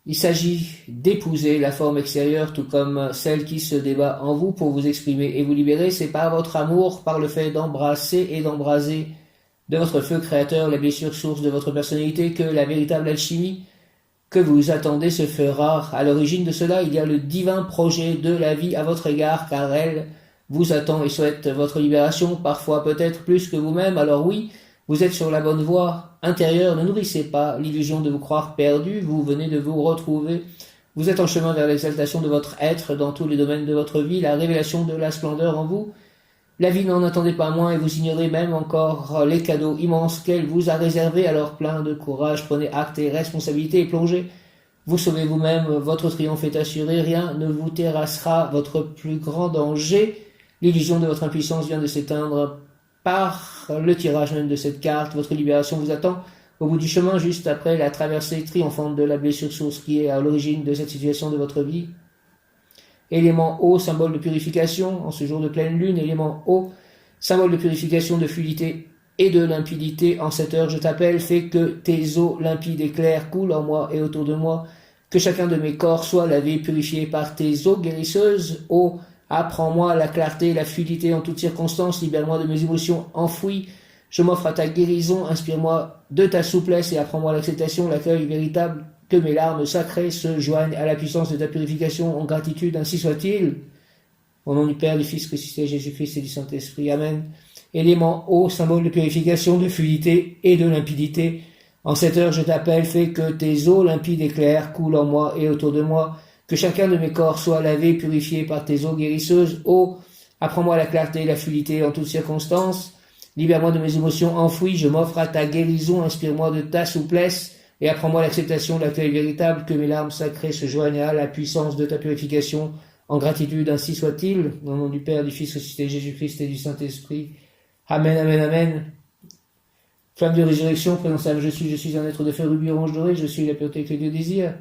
Il s'agit d'épouser la forme extérieure, tout comme celle qui se débat en vous pour vous exprimer et vous libérer. C'est par votre amour, par le fait d'embrasser et d'embraser de votre feu créateur la blessure source de votre personnalité que la véritable alchimie que vous attendez se fera. À l'origine de cela, il y a le divin projet de la vie à votre égard, car elle vous attend et souhaite votre libération, parfois peut-être plus que vous-même. Alors oui, vous êtes sur la bonne voie intérieure, ne nourrissez pas l'illusion de vous croire perdu, vous venez de vous retrouver, vous êtes en chemin vers l'exaltation de votre être dans tous les domaines de votre vie, la révélation de la splendeur en vous. La vie n'en attendait pas moins et vous ignorez même encore les cadeaux immenses qu'elle vous a réservés, alors plein de courage, prenez acte et responsabilité et plongez. Vous sauvez vous-même, votre triomphe est assuré, rien ne vous terrassera, votre plus grand danger. L'illusion de votre impuissance vient de s'éteindre par le tirage même de cette carte. Votre libération vous attend au bout du chemin, juste après la traversée triomphante de la blessure source qui est à l'origine de cette situation de votre vie. Élément eau, symbole de purification, en ce jour de pleine lune. Élément eau, symbole de purification, de fluidité et de limpidité. En cette heure, je t'appelle, fais que tes eaux limpides et claires coulent en moi et autour de moi. Que chacun de mes corps soit lavé, purifié par tes eaux guérisseuses. Eau, apprends-moi la clarté, la fluidité en toutes circonstances, libère-moi de mes émotions enfouies, je m'offre à ta guérison, inspire-moi de ta souplesse et apprends-moi l'acceptation, l'accueil véritable, que mes larmes sacrées se joignent à la puissance de ta purification en gratitude, ainsi soit-il. Au nom du Père, du Fils, ressuscité, Jésus-Christ et du Saint-Esprit. Amen. Élément eau, symbole de purification, de fluidité et de limpidité. En cette heure, je t'appelle, fais que tes eaux limpides et claires coulent en moi et autour de moi. Que chacun de mes corps soit lavé, purifié par tes eaux guérisseuses. Eau, apprends-moi la clarté et la fluidité en toutes circonstances. Libère-moi de mes émotions enfouies, je m'offre à ta guérison, inspire-moi de ta souplesse et apprends-moi l'acceptation de l'accueil véritable, que mes larmes sacrées se joignent à la puissance de ta purification. En gratitude, ainsi soit-il. Au nom du Père, du Fils, ressuscité, Jésus-Christ et du Saint-Esprit. Amen, amen, amen. Flamme de résurrection, présence je suis un être de feu, rubis, orange doré, je suis la pureté que Dieu désire.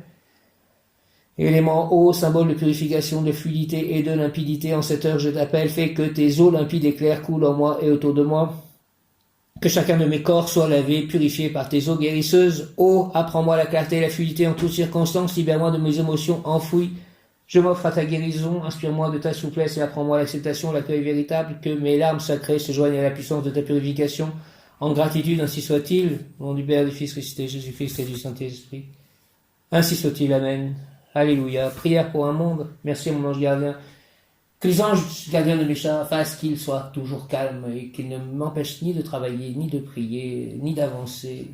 Élément eau, symbole de purification, de fluidité et de limpidité. En cette heure, je t'appelle, fais que tes eaux limpides et claires coulent en moi et autour de moi. Que chacun de mes corps soit lavé, purifié par tes eaux guérisseuses. Eau, apprends-moi la clarté et la fluidité en toutes circonstances, libère-moi de mes émotions enfouies. Je m'offre à ta guérison, inspire-moi de ta souplesse et apprends-moi l'acceptation, l'accueil véritable, que mes larmes sacrées se joignent à la puissance de ta purification. En gratitude, ainsi soit-il. Au nom du Père, du Fils, ressuscité, Jésus-Christ et du Saint-Esprit. Ainsi soit-il, amen. Alléluia. Prière pour un monde. Merci à mon ange gardien. Que les anges gardiens de mes chats fassent qu'ils soient toujours calmes et qu'ils ne m'empêchent ni de travailler, ni de prier, ni d'avancer,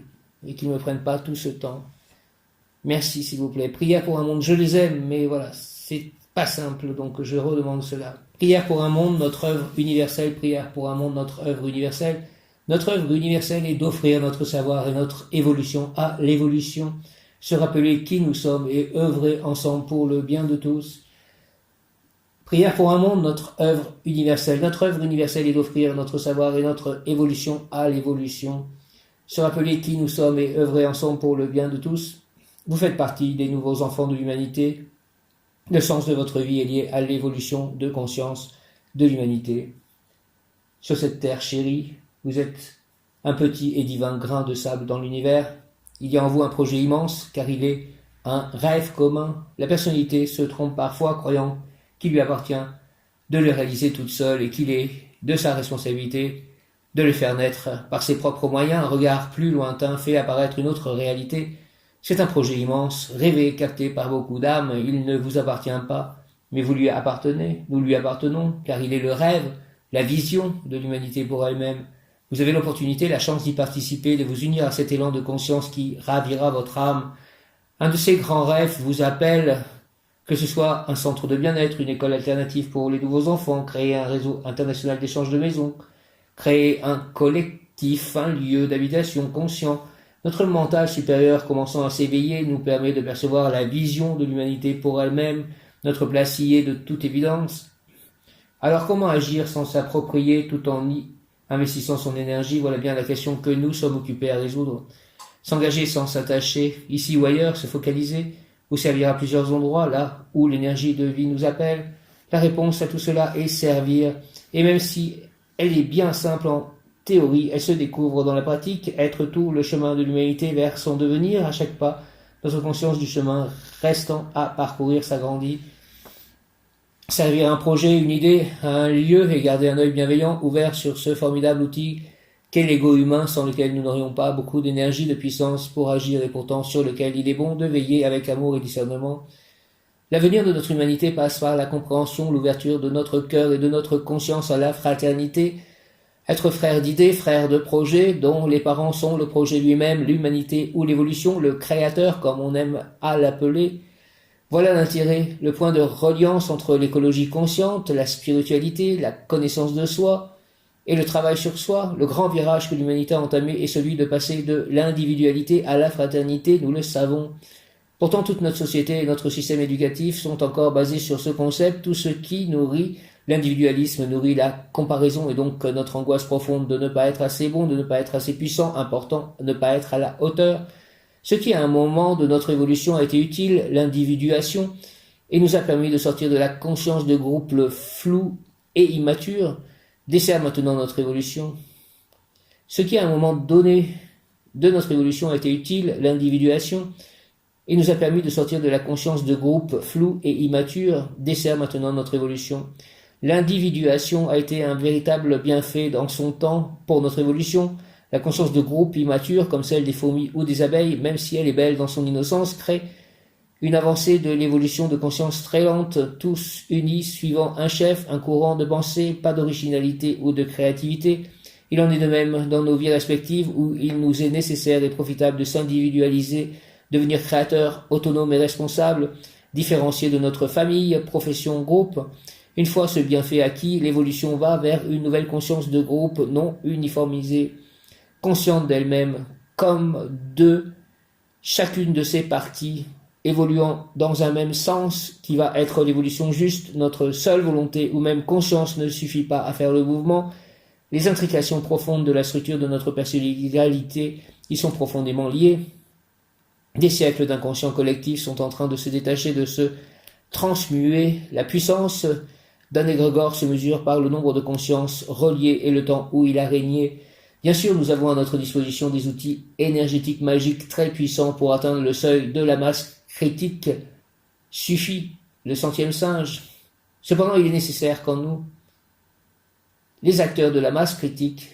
et qu'ils ne me prennent pas tout ce temps. Merci, s'il vous plaît. Prière pour un monde. Je les aime, mais voilà, c'est pas simple, donc je redemande cela. Prière pour un monde, notre œuvre universelle. Prière pour un monde, notre œuvre universelle. Notre œuvre universelle est d'offrir notre savoir et notre évolution à l'évolution. Se rappeler qui nous sommes et œuvrer ensemble pour le bien de tous. Prière pour un monde, notre œuvre universelle. Notre œuvre universelle est d'offrir notre savoir et notre évolution à l'évolution. Se rappeler qui nous sommes et œuvrer ensemble pour le bien de tous. Vous faites partie des nouveaux enfants de l'humanité. Le sens de votre vie est lié à l'évolution de conscience de l'humanité. Sur cette terre chérie, vous êtes un petit et divin grain de sable dans l'univers. Il y a en vous un projet immense, car il est un rêve commun. La personnalité se trompe parfois, croyant qu'il lui appartient de le réaliser toute seule et qu'il est de sa responsabilité de le faire naître par ses propres moyens. Un regard plus lointain fait apparaître une autre réalité. C'est un projet immense, rêvé, capté par beaucoup d'âmes. Il ne vous appartient pas, mais vous lui appartenez, nous lui appartenons, car il est le rêve, la vision de l'humanité pour elle-même. Vous avez l'opportunité, la chance d'y participer, de vous unir à cet élan de conscience qui ravira votre âme. Un de ces grands rêves vous appelle, que ce soit un centre de bien-être, une école alternative pour les nouveaux enfants, créer un réseau international d'échange de maisons, créer un collectif, un lieu d'habitation conscient. Notre mental supérieur commençant à s'éveiller nous permet de percevoir la vision de l'humanité pour elle-même, notre place y est de toute évidence. Alors comment agir sans s'approprier tout en y investissant son énergie? Voilà bien la question que nous sommes occupés à résoudre. S'engager sans s'attacher, ici ou ailleurs, se focaliser, vous servir à plusieurs endroits, là où l'énergie de vie nous appelle. La réponse à tout cela est servir, et même si elle est bien simple en théorie, elle se découvre dans la pratique, être tout le chemin de l'humanité vers son devenir. À chaque pas, notre conscience du chemin restant à parcourir s'agrandit. Servir un projet, une idée, un lieu et garder un œil bienveillant ouvert sur ce formidable outil qu'est l'ego humain sans lequel nous n'aurions pas beaucoup d'énergie, de puissance pour agir et pourtant sur lequel il est bon de veiller avec amour et discernement. L'avenir de notre humanité passe par la compréhension, l'ouverture de notre cœur et de notre conscience à la fraternité. Être frère d'idées, frère de projets, dont les parents sont le projet lui-même, l'humanité ou l'évolution, le créateur comme on aime à l'appeler. Voilà l'intérêt, le point de reliance entre l'écologie consciente, la spiritualité, la connaissance de soi et le travail sur soi. Le grand virage que l'humanité a entamé est celui de passer de l'individualité à la fraternité, nous le savons. Pourtant, toute notre société et notre système éducatif sont encore basés sur ce concept. Tout ce qui nourrit l'individualisme nourrit la comparaison et donc notre angoisse profonde de ne pas être assez bon, de ne pas être assez puissant, important, de ne pas être à la hauteur. Ce qui, à un moment de notre évolution, a été utile, l'individuation, et nous a permis de sortir de la conscience de groupe flou et immature, dessert maintenant notre évolution. Ce qui, à un moment donné de notre évolution, a été utile, l'individuation, et nous a permis de sortir de la conscience de groupe flou et immature, dessert maintenant notre évolution. L'individuation a été un véritable bienfait dans son temps pour notre évolution. La conscience de groupe immature, comme celle des fourmis ou des abeilles, même si elle est belle dans son innocence, crée une avancée de l'évolution de conscience très lente, tous unis, suivant un chef, un courant de pensée, pas d'originalité ou de créativité. Il en est de même dans nos vies respectives où il nous est nécessaire et profitable de s'individualiser, devenir créateur, autonome et responsable, différencié de notre famille, profession, groupe. Une fois ce bienfait acquis, l'évolution va vers une nouvelle conscience de groupe non uniformisée, consciente d'elle-même, comme de chacune de ses parties, évoluant dans un même sens qui va être l'évolution juste. Notre seule volonté ou même conscience ne suffit pas à faire le mouvement. Les intrications profondes de la structure de notre personnalité y sont profondément liées. Des siècles d'inconscient collectif sont en train de se détacher, de se transmuer. La puissance d'un égrégore se mesure par le nombre de consciences reliées et le temps où il a régné. Bien sûr, nous avons à notre disposition des outils énergétiques magiques très puissants pour atteindre le seuil de la masse critique. Suffit le centième singe. Cependant, il est nécessaire qu'en nous, les acteurs de la masse critique,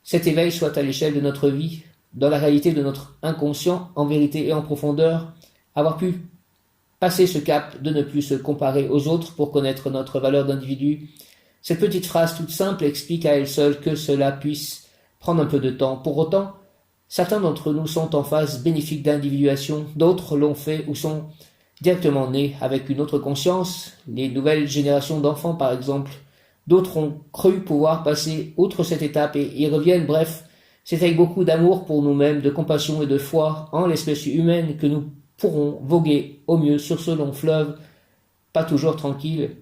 cet éveil soit à l'échelle de notre vie, dans la réalité de notre inconscient, en vérité et en profondeur, avoir pu passer ce cap de ne plus se comparer aux autres pour connaître notre valeur d'individu. Cette petite phrase toute simple explique à elle seule que cela puisse prendre un peu de temps. Pour autant, certains d'entre nous sont en phase bénéfique d'individuation, d'autres l'ont fait ou sont directement nés avec une autre conscience, les nouvelles générations d'enfants par exemple. D'autres ont cru pouvoir passer outre cette étape et y reviennent. Bref, c'est avec beaucoup d'amour pour nous-mêmes, de compassion et de foi en l'espèce humaine que nous pourrons voguer au mieux sur ce long fleuve, pas toujours tranquille.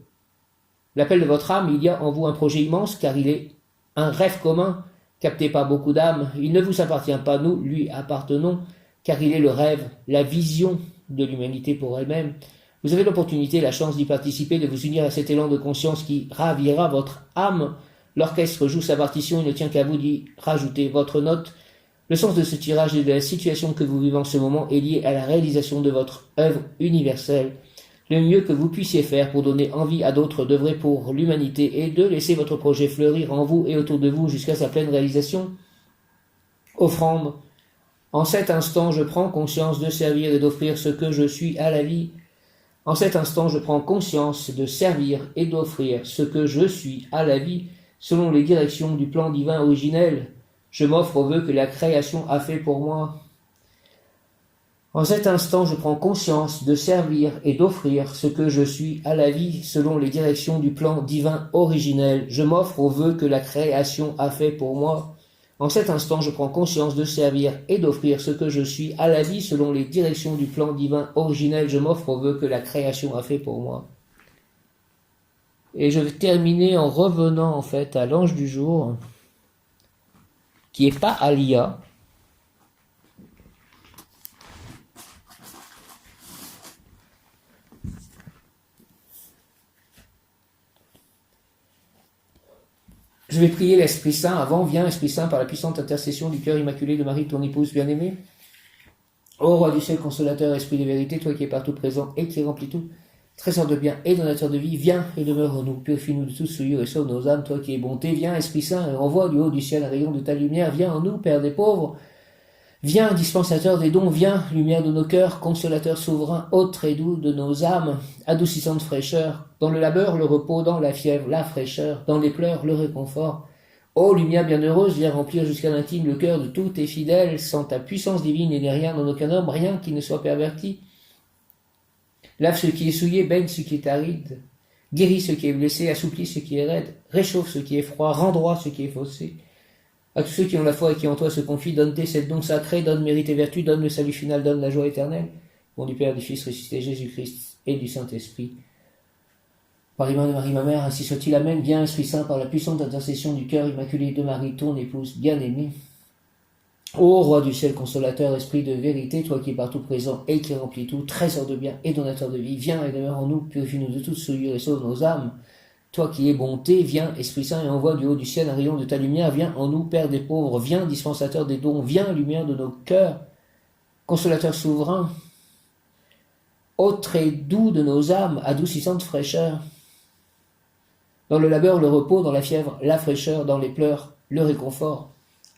L'appel de votre âme, il y a en vous un projet immense, car il est un rêve commun, capté par beaucoup d'âmes. Il ne vous appartient pas, nous lui appartenons, car il est le rêve, la vision de l'humanité pour elle-même. Vous avez l'opportunité, la chance d'y participer, de vous unir à cet élan de conscience qui ravira votre âme. L'orchestre joue sa partition, il ne tient qu'à vous d'y rajouter votre note. Le sens de ce tirage et de la situation que vous vivez en ce moment est lié à la réalisation de votre œuvre universelle. Le mieux que vous puissiez faire pour donner envie à d'autres d'œuvrer pour l'humanité est de laisser votre projet fleurir en vous et autour de vous jusqu'à sa pleine réalisation. Offrande. En cet instant, je prends conscience de servir et d'offrir ce que je suis à la vie. En cet instant, je prends conscience de servir et d'offrir ce que je suis à la vie selon les directions du plan divin originel. Je m'offre au vœu que la création a fait pour moi. En cet instant, je prends conscience de servir et d'offrir ce que je suis à la vie selon les directions du plan divin originel. Je m'offre au vœu que la création a fait pour moi. En cet instant, je prends conscience de servir et d'offrir ce que je suis à la vie selon les directions du plan divin originel. Je m'offre au vœu que la création a fait pour moi. Et je vais terminer en revenant en fait à l'ange du jour, qui est pas Alia. Je vais prier l'Esprit Saint avant. Viens, Esprit Saint, par la puissante intercession du cœur immaculé de Marie, ton épouse bien-aimée. Ô Roi du ciel, consolateur, Esprit de vérité, toi qui es partout présent et qui remplis tout, trésor de bien et donateur de vie, viens et demeure en nous, purifie-nous de toute souillure et sauve nos âmes, toi qui es bonté, viens, Esprit Saint, et envoie du haut du ciel un rayon de ta lumière, viens en nous, Père des pauvres, viens, dispensateur des dons, viens, lumière de nos cœurs, consolateur souverain, hôte très doux de nos âmes, adoucissante fraîcheur, dans le labeur, le repos, dans la fièvre, la fraîcheur, dans les pleurs, le réconfort. Ô lumière bienheureuse, viens remplir jusqu'à l'intime le cœur de tous tes fidèles, sans ta puissance divine il n'est rien en aucun homme, rien qui ne soit perverti. Lave ce qui est souillé, baigne ce qui est aride, guéris ce qui est blessé, assouplis ce qui est raide, réchauffe ce qui est froid, rend droit ce qui est faussé. À tous ceux qui ont la foi et qui en toi se confient, donne-tes cette don sacré, donne mérite et vertu, donne le salut final, donne la joie éternelle. Au nom du Père, du Fils ressuscité, Jésus-Christ et du Saint-Esprit. Par les mains de Marie, ma mère, ainsi soit-il. Amen. Viens, Esprit Saint, par la puissante intercession du cœur immaculé de Marie, ton épouse bien-aimée. Ô Roi du ciel, consolateur, Esprit de vérité, toi qui es partout présent et qui remplis tout, trésor de bien et donateur de vie, viens et demeure en nous, purifie-nous de toute souillure et sauve nos âmes. Toi qui es bonté, viens, Esprit Saint, et envoie du haut du ciel un rayon de ta lumière, viens en nous, Père des pauvres, viens, dispensateur des dons, viens, lumière de nos cœurs, consolateur souverain, hôte très doux de nos âmes, adoucissante fraîcheur. Dans le labeur, le repos, dans la fièvre, la fraîcheur, dans les pleurs, le réconfort.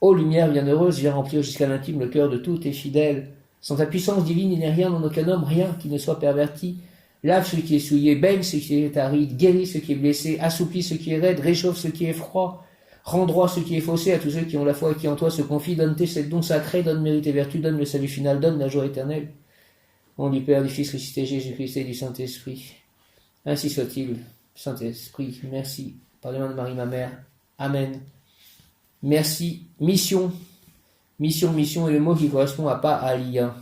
Ô lumière bienheureuse, viens remplir jusqu'à l'intime le cœur de tous tes fidèles. Sans ta puissance divine, il n'est rien en aucun homme, rien qui ne soit perverti. Lave ce qui est souillé, baigne ce qui est aride, guéris ce qui est blessé, assouplis ce qui est raide, réchauffe ce qui est froid, rends droit ce qui est faussé à tous ceux qui ont la foi et qui en toi se confient. Donne-tes cette don sacré, donne mérite et vertu, donne le salut final, donne la joie éternelle. Au nom du Père, du Fils ressuscité, Jésus-Christ et du Saint-Esprit. Ainsi soit-il. Saint-Esprit, merci. Par les mains de Marie, ma mère. Amen. Merci. Mission. Mission est le mot qui correspond à Pa'alia.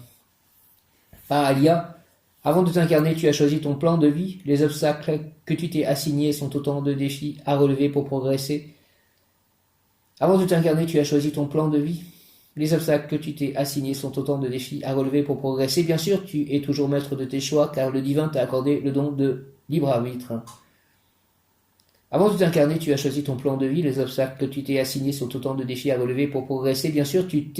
Pa'alia, avant de t'incarner, tu as choisi ton plan de vie. Les obstacles que tu t'es assignés sont autant de défis à relever pour progresser. Avant de t'incarner, tu as choisi ton plan de vie. Les obstacles que tu t'es assignés sont autant de défis à relever pour progresser. Bien sûr, tu es toujours maître de tes choix, car le divin t'a accordé le don de libre arbitre. Avant de t'incarner, tu as choisi ton plan de vie. Les obstacles que tu t'es assignés sont autant de défis à relever pour progresser. Bien sûr, tu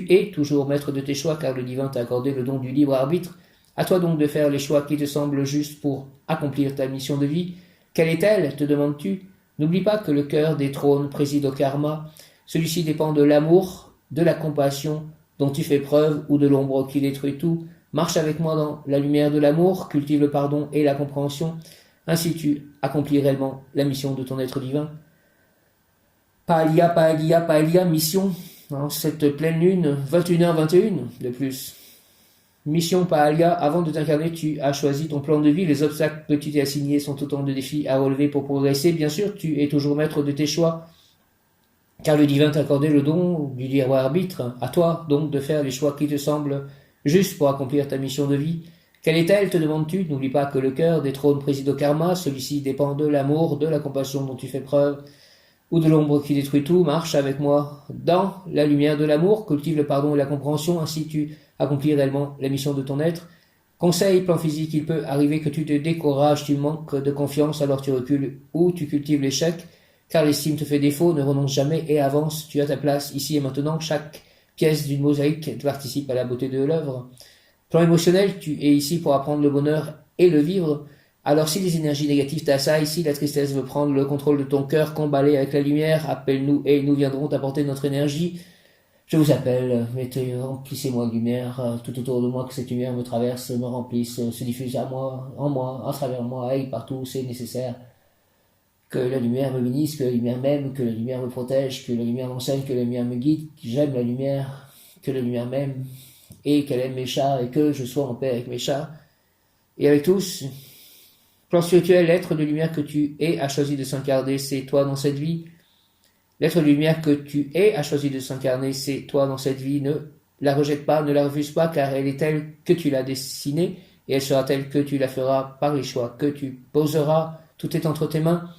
es toujours maître de tes choix, car le divin t'a accordé le don du libre arbitre. À toi donc de faire les choix qui te semblent justes pour accomplir ta mission de vie. Quelle est-elle, te demandes-tu? N'oublie pas que le cœur des trônes préside au karma. Celui-ci dépend de l'amour, de la compassion dont tu fais preuve ou de l'ombre qui détruit tout. Marche avec moi dans la lumière de l'amour, cultive le pardon et la compréhension. Ainsi tu accomplis réellement la mission de ton être divin. Pa'alia, mission, en cette pleine lune, 21h21 de plus. Mission Pa'alia, avant de t'incarner, tu as choisi ton plan de vie. Les obstacles que tu t'es assignés sont autant de défis à relever pour progresser. Bien sûr, tu es toujours maître de tes choix, car le divin t'a accordé le don du libre arbitre. À toi donc de faire les choix qui te semblent justes pour accomplir ta mission de vie. Quelle est-elle, te demandes-tu? N'oublie pas que le cœur des trônes préside au karma. Celui-ci dépend de l'amour, de la compassion dont tu fais preuve, ou de l'ombre qui détruit tout. Marche avec moi dans la lumière de l'amour, cultive le pardon et la compréhension, ainsi tu accomplis réellement la mission de ton être. Conseil, plan physique, il peut arriver que tu te décourages, tu manques de confiance, alors tu recules ou tu cultives l'échec, car l'estime te fait défaut, ne renonce jamais et avance, tu as ta place ici et maintenant, chaque pièce d'une mosaïque participe à la beauté de l'œuvre. Plan émotionnel, tu es ici pour apprendre le bonheur et le vivre. Alors si les énergies négatives t'assaillent, si la tristesse veut prendre le contrôle de ton cœur, combat-les avec la lumière, appelle-nous et nous viendrons t'apporter notre énergie. Je vous appelle, remplissez-moi de lumière, tout autour de moi, que cette lumière me traverse, me remplisse, se diffuse à moi, à travers moi, aille partout où c'est nécessaire. Que la lumière me bénisse, que la lumière m'aime, que la lumière me protège, que la lumière m'enseigne, que la lumière me guide, que j'aime la lumière, que la lumière m'aime, et qu'elle aime mes chats, et que je sois en paix avec mes chats, et avec tous. Plan spirituel, l'être de lumière que tu es a choisi de s'incarner, c'est toi dans cette vie. L'être de lumière que tu es a choisi de s'incarner, c'est toi dans cette vie. Ne la rejette pas, ne la refuse pas, car elle est telle que tu l'as destinée, et elle sera telle que tu la feras par les choix que tu poseras. Tout est entre tes mains.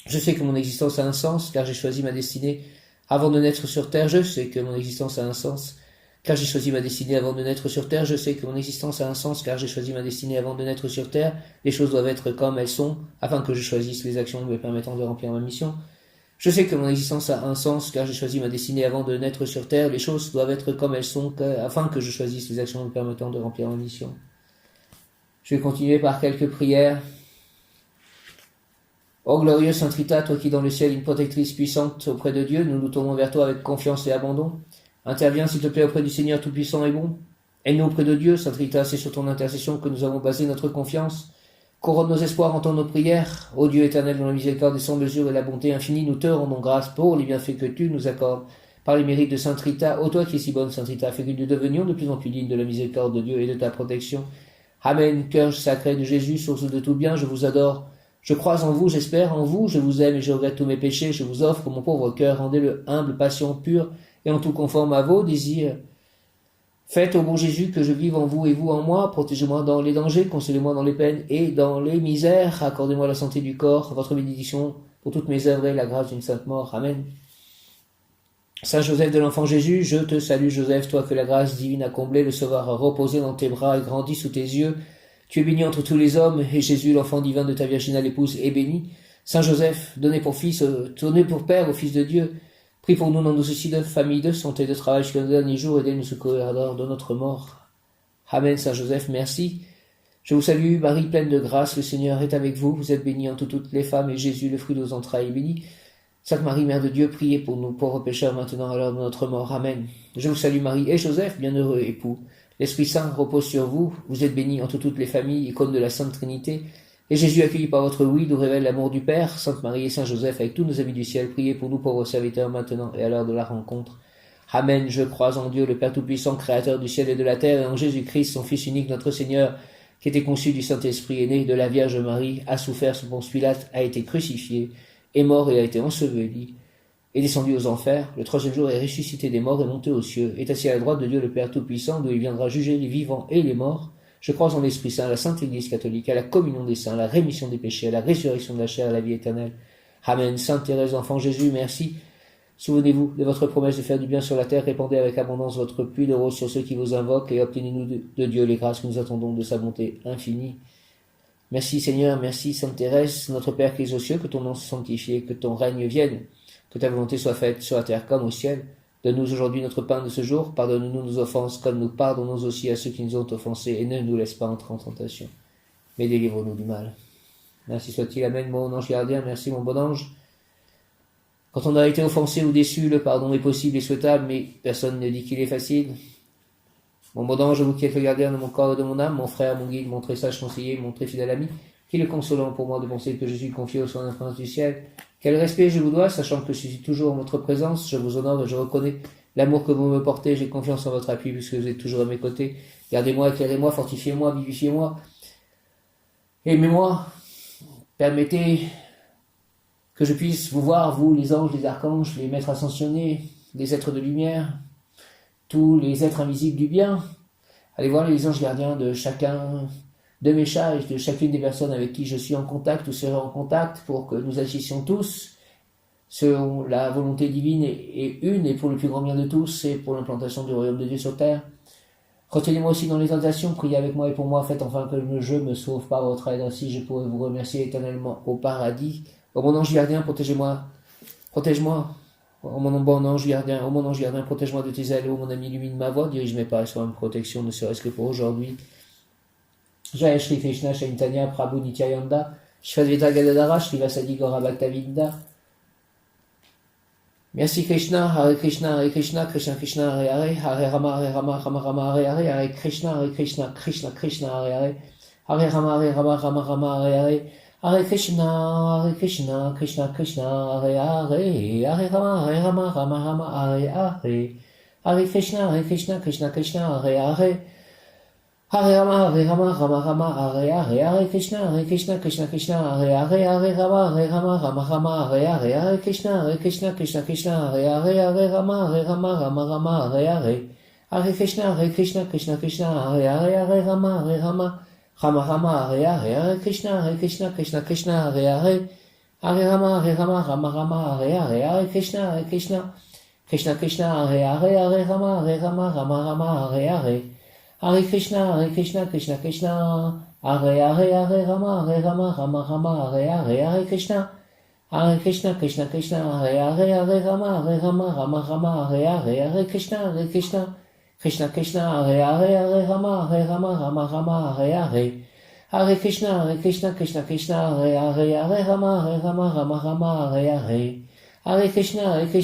Je sais que mon existence a un sens, car j'ai choisi ma destinée avant de naître sur terre. Je sais que mon existence a un sens, car j'ai choisi ma destinée avant de naître sur terre. Je sais que mon existence a un sens, car j'ai choisi ma destinée avant de naître sur terre. Les choses doivent être comme elles sont, afin que je choisisse les actions me permettant de remplir ma mission. Je sais que mon existence a un sens, car j'ai choisi ma destinée avant de naître sur terre. Les choses doivent être comme elles sont, afin que je choisisse les actions me permettant de remplir ma mission. Je vais continuer par quelques prières. Ô glorieux Saint Rita, toi qui dans le ciel une protectrice puissante auprès de Dieu, nous nous tournons vers toi avec confiance et abandon. Interviens s'il te plaît auprès du Seigneur tout-puissant et bon. Aide-nous auprès de Dieu, Saint Rita, c'est sur ton intercession que nous avons basé notre confiance. Couronne nos espoirs, entends nos prières. Ô Dieu éternel, dont la miséricorde est sans mesure et la bonté infinie, nous te rendons grâce pour les bienfaits que tu nous accordes. Par les mérites de Sainte Rita, ô toi qui es si bonne, Sainte Rita, fais que nous devenions de plus en plus dignes de la miséricorde de Dieu et de ta protection. Amen. Cœur sacré de Jésus, source de tout bien, je vous adore. Je crois en vous, j'espère en vous, je vous aime et je regrette tous mes péchés. Je vous offre mon pauvre cœur, rendez-le humble, patient, pur et en tout conforme à vos désirs. Faites, ô bon Jésus, que je vive en vous et vous en moi. Protégez-moi dans les dangers, consolez-moi dans les peines et dans les misères. Accordez-moi la santé du corps, votre bénédiction pour toutes mes œuvres et la grâce d'une sainte mort. Amen. Saint Joseph de l'Enfant Jésus, je te salue Joseph, toi que la grâce divine a comblé, le Sauveur a reposé dans tes bras et grandi sous tes yeux. Tu es béni entre tous les hommes, et Jésus, l'enfant divin de ta virginale épouse, est béni. Saint Joseph, donné pour père au Fils de Dieu, prie pour nous dans nos soucis de famille, de santé, de travail jusqu'à nos derniers jours, et nous secourir à l'heure de notre mort. Amen, Saint Joseph, merci. Je vous salue, Marie, pleine de grâce, le Seigneur est avec vous. Vous êtes bénie entre toutes les femmes, et Jésus, le fruit de vos entrailles, est béni. Sainte Marie, Mère de Dieu, priez pour nous, pauvres pécheurs, maintenant à l'heure de notre mort. Amen. Je vous salue, Marie et Joseph, bienheureux époux. L'Esprit Saint repose sur vous. Vous êtes bénie entre toutes les familles, icône de la Sainte Trinité. Et Jésus, accueilli par votre oui, nous révèle l'amour du Père. Sainte Marie et Saint Joseph, avec tous nos amis du ciel, priez pour nous pauvres serviteurs, maintenant et à l'heure de la rencontre. Amen. Je crois en Dieu, le Père Tout-Puissant, Créateur du ciel et de la terre, et en Jésus-Christ, son Fils unique, notre Seigneur, qui était conçu du Saint-Esprit, est né de la Vierge Marie, a souffert sous Ponce Pilate, a été crucifié, est mort et a été enseveli, est descendu aux enfers, le troisième jour est ressuscité des morts et monté aux cieux, est assis à la droite de Dieu le Père Tout-Puissant, d'où il viendra juger les vivants et les morts. Je crois en l'Esprit Saint, à la Sainte Église catholique, à la communion des saints, à la rémission des péchés, à la résurrection de la chair, à la vie éternelle. Amen. Sainte Thérèse, enfant Jésus, merci. Souvenez-vous de votre promesse de faire du bien sur la terre, répandez avec abondance votre pluie de roses sur ceux qui vous invoquent, et obtenez-nous de Dieu les grâces que nous attendons de sa bonté infinie. Merci Seigneur, merci Sainte Thérèse, notre Père qui es aux cieux, que ton nom soit sanctifié, que ton règne vienne, que ta volonté soit faite sur la terre comme au ciel. Donne-nous aujourd'hui notre pain de ce jour, pardonne-nous nos offenses comme nous pardonnons aussi à ceux qui nous ont offensés, et ne nous laisse pas entrer en tentation, mais délivre-nous du mal. Merci soit-il, Amen, mon ange gardien, merci mon bon ange. Quand on a été offensé ou déçu, le pardon est possible et souhaitable, mais personne ne dit qu'il est facile. Mon bon ange, vous qui êtes le gardien de mon corps et de mon âme, mon frère, mon guide, mon très sage conseiller, mon très fidèle ami, qu'il est consolant pour moi de penser que je suis confié au soin d'un prince du ciel. Quel respect je vous dois, sachant que je suis toujours en votre présence, je vous honore et je reconnais l'amour que vous me portez, j'ai confiance en votre appui puisque vous êtes toujours à mes côtés. Gardez-moi, éclairez-moi, fortifiez-moi, vivifiez-moi. Aimez-moi, permettez que je puisse vous voir, vous, les anges, les archanges, les maîtres ascensionnés, les êtres de lumière, tous les êtres invisibles du bien. Allez voir les anges gardiens de chacun de mes chats et de chacune des personnes avec qui je suis en contact ou serai en contact pour que nous agissions tous selon la volonté divine et une et pour le plus grand bien de tous et pour l'implantation du royaume de Dieu sur terre. Retenez-moi aussi dans les tentations, priez avec moi et pour moi, faites enfin que je me sauve par votre aide, ainsi je pourrai vous remercier éternellement au paradis. Ô mon ange gardien, protège-moi, ô mon bon ange gardien, protège-moi de tes ailes, ô mon ami, illumine ma voie, dirige mes pas sur une protection, ne serait-ce que pour aujourd'hui. Jai Shri Krishna Chaitanya Prabhu Nityananda, Shvadvita Gadadara, Shri Vasadi Gaura Bhaktavinda. Merci Krishna, Krishna, Krishna Krishna, Hare Rama, Rama Rama, Hare Krishna, Krishna Krishna, Hare Rama, Rama, Hare Krishna, Krishna Krishna, Hare Rama, Rama, Hare Krishna, Krishna, Hare Hare Rama, Hare Krishna, Krishna, Hare Rama, Hare Krishna, Krishna, Hare Rama, Hare Krishna, Krishna, Hare Rama, Hare Krishna, Hare Rama, Hare Krishna, Krishna, Hare Rama, Hare Krishna, Krishna, Hare Rama, Hare Krishna, Krishna, Hare Rama, Hare Krishna, Krishna, Hare Rama, Hare Krishna, Krishna, Hare Rama, Hare Krishna, Krishna, Hare Rama, Hare Krishna, Krishna,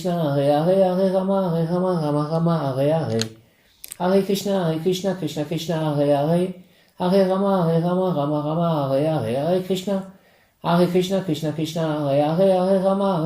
Hare Rama, Hare Krishna, Krishna, Hare Rama, Hare Krishna, Hare Rama, Hare Krishna, Hare Rama, Hare Krishna, Hare Rama, Hare Krishna, Hare Krishna, Hare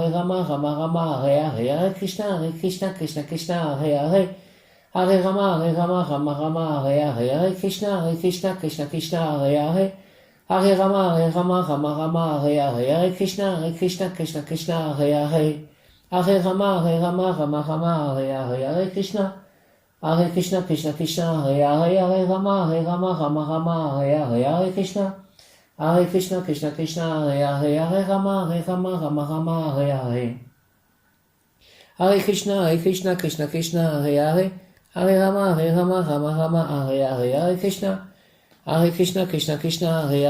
Rama, Hare Krishna, Krishna, Hare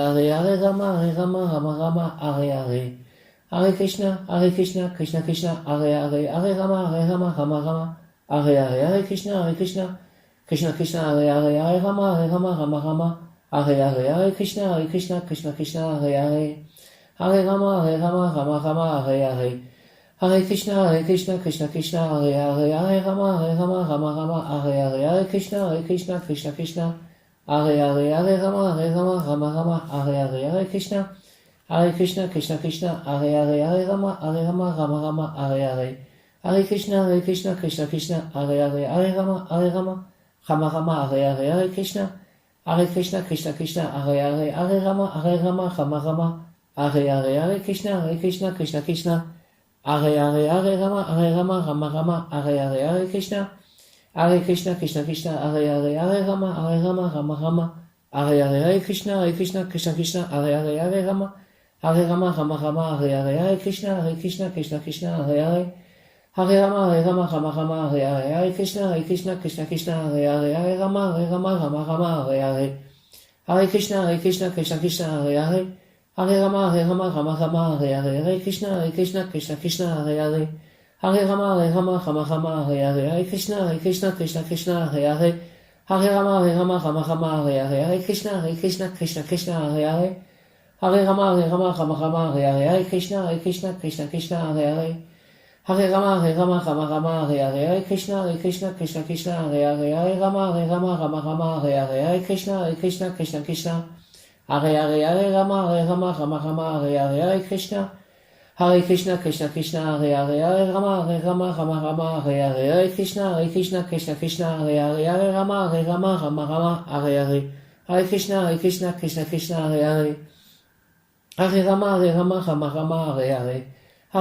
Rama, Hare Krishna, Hare Rama, Hare Krishna, Krishna, Hare Rama, Hare Krishna, Hare Rama, Hare Krishna, Krishna, Hare Rama, Hare Krishna, Hare Rama, Hare Krishna, Krishna, Hare Rama, Hare Krishna, Hare Rama, Hare Krishna, Hare Rama, Hare Krishna, Hare Rama, Hare Krishna, Hare Rama, Hare Krishna, Hare Rama, Hare Krishna, Hare Krishna, Hare Rama, Hare Krishna, Hare Rama, Hare Krishna, Hare Rama, Hare Krishna, Hare Rama, Hare Krishna, Hare Hare Krishna, Hare Hare Rama, Hare Krishna, Hare Hare Rama, Hare Krishna, Hare Hare Rama, Hare Krishna, Hare Hare Rama, Hare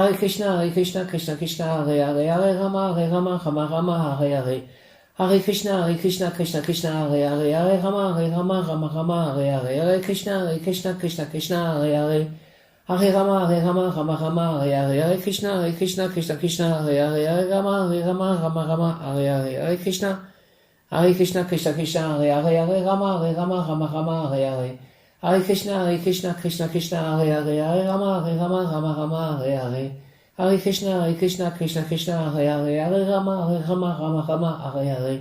Krishna, Hare Rama, Hare Krishna, Hare Rama, Hare Krishna, Hare Krishna, Hare Rama, Hare Krishna, Hare Rama, Hare Krishna, Hare Rama, Hare Krishna, Hare Rama, Hare Krishna, Hare Rama, Hare Krishna, Hare Hare Rama, Hare Krishna, Hare Rama, Hare Krishna, Hare Krishna, Krishna Krishna, Hare Hare, Hare Rama, Rama Rama, Hare Hare. Hare Krishna, Krishna Krishna, Hare Hare, Hare Rama, Rama, Hare Hare. Hare Krishna, Krishna Krishna, Hare Hare, Hare Rama, Rama, Hare Hare.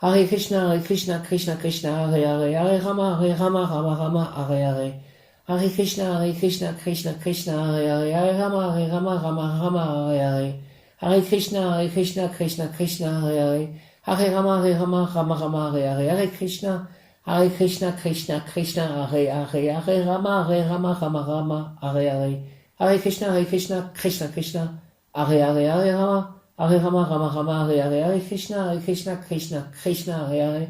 Hare Krishna, Krishna, Hare Hare, Hare Rama, Rama, Hare Hare. Hare Krishna, Krishna, Hare Hare, Hare Rama, Hare Hare. Hare Krishna, Krishna, Hare Hare, Hare Rama, Hare Hare. Hare Krishna, Krishna, Hare Hare, Hare Rama, Hare Hare. Hare Krishna, Krishna, Hare Hare, Hare Rama, Hare Hare. Hare Krishna, Krishna, Hare Hare, Hare Rama, Hare Hare. Hare Krishna, Krishna, Hare Hare,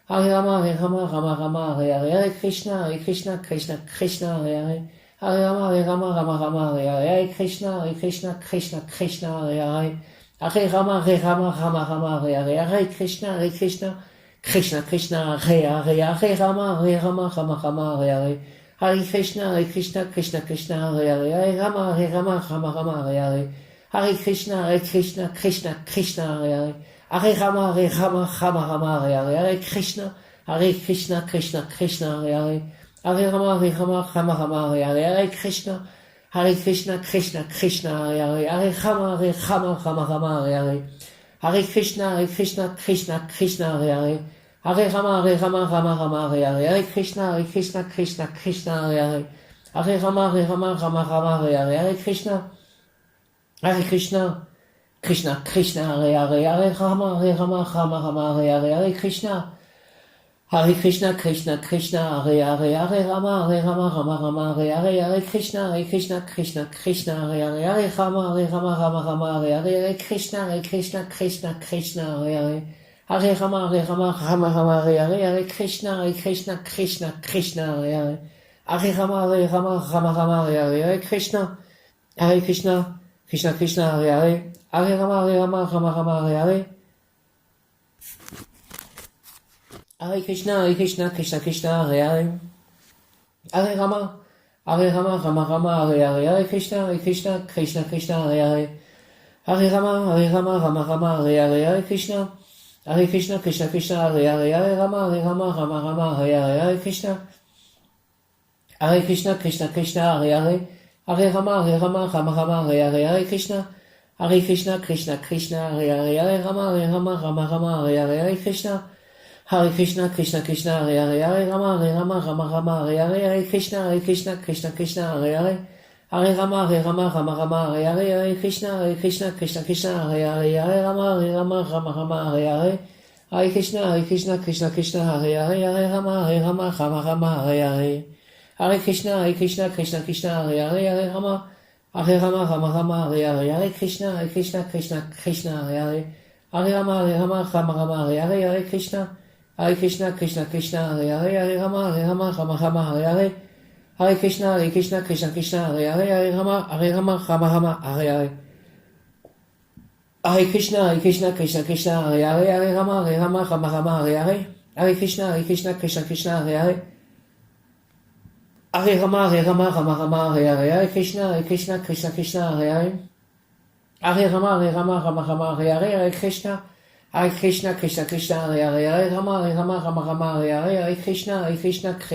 Hare Rama, Hare Hare. Hare Krishna, Krishna, Hare Hare, Hare Rama, Hare Hare. Hare Krishna, Krishna, Hare Hare, Hare Rama, Hare Hare. Hare Krishna, Krishna, Hare Hare, Hare Rama, Hare Hare. Hare Krishna, Krishna, Hare Hare, Hare Rama, Hare Hare. Hare Krishna, Krishna, Hare Hare, Hare Rama, Hare Hare. Hare Krishna, Krishna, Hare Hare, Hare Rama, Hare Hare. Hare Krishna, Krishna, Hare Hare, Hare Rama, Hare Hare. Hare Krishna, Krishna, Hare Hare, Hare Rama, Hare Hare. Hare Krishna, Krishna, Hare Hare, Hare Rama, Hare Hare. Hare Krishna, Krishna, Hare Hare, Hare Rama, Hare Hare. Hare Krishna, Krishna, Hare Hare, Hare Rama, Hare Hare. Hare Krishna, Krishna, Hare Hare, Hare Rama, Hare Hare. Hare Krishna, Krishna, Hare Hare, Hare Rama, Hare Hare. Hare Krishna, Krishna, Hare Hare, Hare Rama, Hare Hare. Hare Krishna, Krishna, Hare Hare, Hare Rama, Hare Hare. Hare Krishna, Krishna, Hare Hare, Hare Rama, Hare Hare. Hare Krishna, Krishna, Hare Hare, Hare Rama, Hare Hare. Hare Krishna, Krishna, Hare Hare, Hare Rama, Hare Hare. Hare Krishna, Krishna, Hare Hare, Hare Rama, Hare Hare. Hare Krishna, Krishna, Hare Hare, Hare Rama, Hare Hare. Hare Krishna, Krishna, Hare Hare, Hare Rama, Hare Hare. Hare Krishna, Krishna, Hare Hare, Hare Rama, Hare Hare. Hare Krishna, Krishna, Hare Hare, Hare Rama, Hare Hare. Hare Krishna, Krishna, Hare Hare, Hare Rama, Hare Hare. Hare Krishna, Krishna, Hare Hare, Hare Rama, Hare Hare. Hare Krishna, Krishna, Hare Hare, Hare Rama, Hare Hare. Hare Krishna, Krishna, Hare Hare, Hare Rama, Hare Hare. Hare Krishna, Krishna, Hare Hare, Hare Rama, Hare Hare. Hare Krishna, Krishna, Hare Hare, Hare Rama, Hare Hare. Hare Krishna, Krishna, Hare Hare, Hare Rama, Hare Hare. Hare Krishna, Krishna, Hare Hare, Hare Rama, Hare Hare. Hare Krishna, Krishna, Hare Hare, Hare Rama, Hare Hare. Hare Krishna, Krishna, Hare Hare, Hare Rama, Hare Hare. Hare Krishna,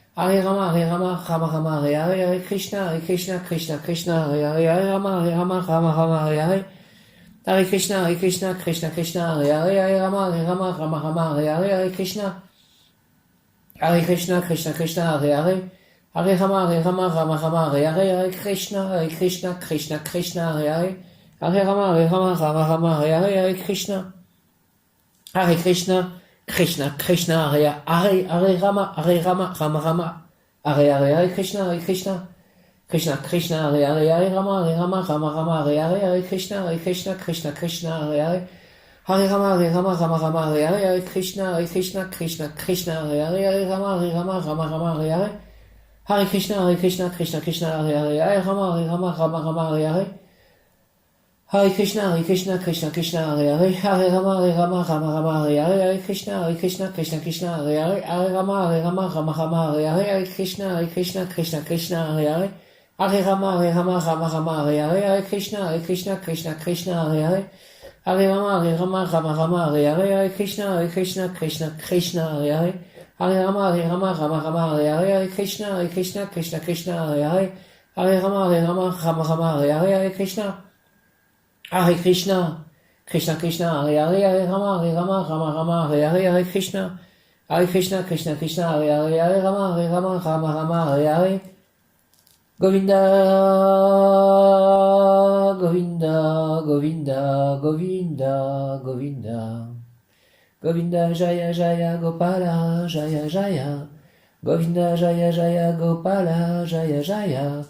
Krishna, Hare Hare, Hare Rama, Hare Hare. Hare Krishna, Krishna, Hare Hare, Hare Rama, Hare Hare. Hare Krishna, Krishna, Hare Hare, Hare Rama, Hare Hare. Hare Krishna, Krishna, Hare Rama, Hare Hare. Hare Krishna, Krishna, Hare Hare, Hare Rama, Hare Hare. Hare Krishna, Krishna, Hare Hare, Hare Rama, Hare Hare. Hare Krishna, Krishna, Hare Hare, Hare Rama, Hare Hare. Hare Krishna, Krishna, Hare Hare, Hare Rama, Hare Hare. Hare Krishna, Krishna, Hare Hare, Hare Rama, Hare Hare. Hare Krishna, Krishna, Hare Hare, Hare Rama, Hare Hare. Hare Krishna, Krishna, Hare Hare, Hare Rama, Hare Hare. Hare Krishna, Krishna, Hare Hare, Hare Rama, Rama Rama, Hare Krishna, Krishna Krishna, Hare Rama, Rama, Hare Krishna, Krishna Krishna, Hare Rama, Rama, Hare Krishna, Krishna Krishna, Hare Rama, Hare Krishna, Krishna Krishna, Hare Rama, Hare Govinda, Govinda, Govinda, Govinda, Govinda. Govinda Jaya Jaya Gopala Jaya Jaya. Govinda Jaya Jaya Gopala Jaya Jaya.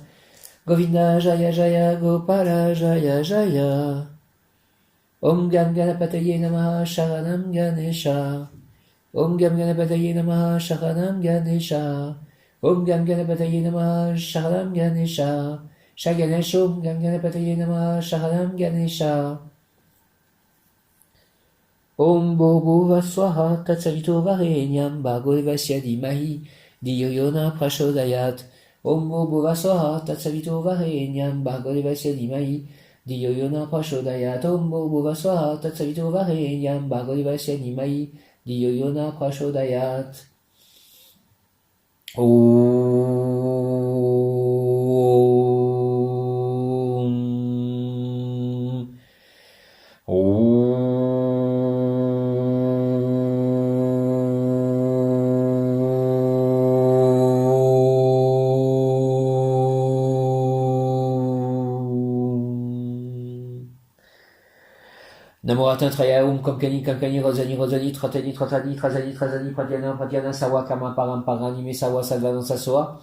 Govinda Jaya Jaya Gopala Jaya Jaya. Om Gam Ganapataye Namaha Sharanam Ganesha. Om Gam Ganapataye Namaha Sharanam Ganesha. Om Gam Ganapataye Namaha Sharanam Ganesha. Shaganesh Om Gam Ganapataye Namaha Sharanam Ganesha. Om Bhurभुवः Swaha Tatsavito Varenyam Bhargo Devasya Dhimahi Dhiyo Yo Na Prachodayat. Om Bhurभुवः Swaha Tatsavito Varenyam Bhargo Devasya Dhimahi Dhiyo Yo Na Prachodayat. Om Bhurभुवः Swaha Tatsavito Varenyam Bhargo Devasya Dhimahi Dhiyo Yo Na Prachodayat. Namo Ratan Traya Om Kamkani Kamkani Rosani Rosani Tratani Tratani Trazani Trazani Pratyana Pratyana Sawa Kama Param Paranime Sawa Sadvanan Sasoa.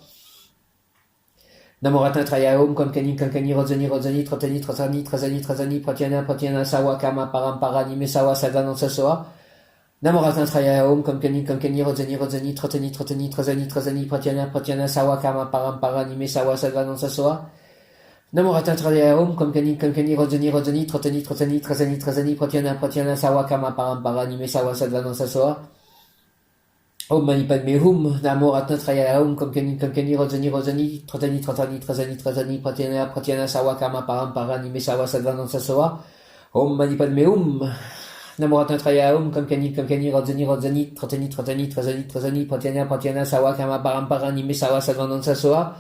Namo Ratan Traya Om Kamkani Kamkani Rosani Rosani Tratani Tratani Trazani Trazani Pratyana Pratyana Sawa Kama Param Paranime Sawa Sadvanan Sasoa. Namo Ratan Traya Om Kamkani Kamkani Rosani Rosani Tratani Tratani Trazani Trazani Pratyana Pratyana Sawa Kama Param Paranime Sawa Sadvanan Sasoa. Namo Ratan Traya Om Kamkani Kamkani Rosani Rosani Tratani Tratani Trazani Trazani Pratyana Pratyana Sawa Kama Param Paranime Sawa Sadvanan Sasoa. Om Mani Padme Hum. Namo Ratan Traya Om Kamkani Kamkani Rosani Rosani Tratani Tratani Trazani Trazani Pratyana Pratyana Sawa Kama Param Paranime Sawa Sadvanan Sasoa. Om Mani Padme Hum. Namo Ratan Traya Om Kamkani Kamkani Rosani Rosani Tratani Tratani Trazani Trazani Pratyana Pratyana Sawa Kama Param Paranime Sawa Sadvanan Sasoa.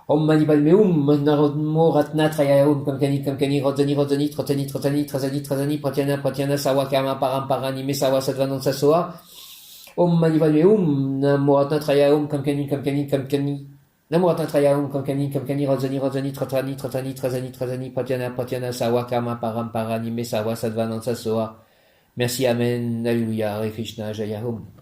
Om Mani Padme Hum. Namo Ratna Traya Om Kamkani Kamkani Rosani Rosani Tratani Tratani Trazani Trazani Pratyana Pratyana Sawa Kama Param Paranime Sawa Sadvanan Sasoa. Om Mani Padme Hum. Namo Ratna Traya Om Kamkani Kamkani Kamkani. Namo Ratna Traya Om Kamkani Kamkani Rosani Rosani Tratani Tratani Trazani Trazani Pratyana Pratyana Sawa Kama Param Paranime Sawa Sadvanan Sasoa. Merci, Amen, Alléluia, Hare Krishna, Jaya Om.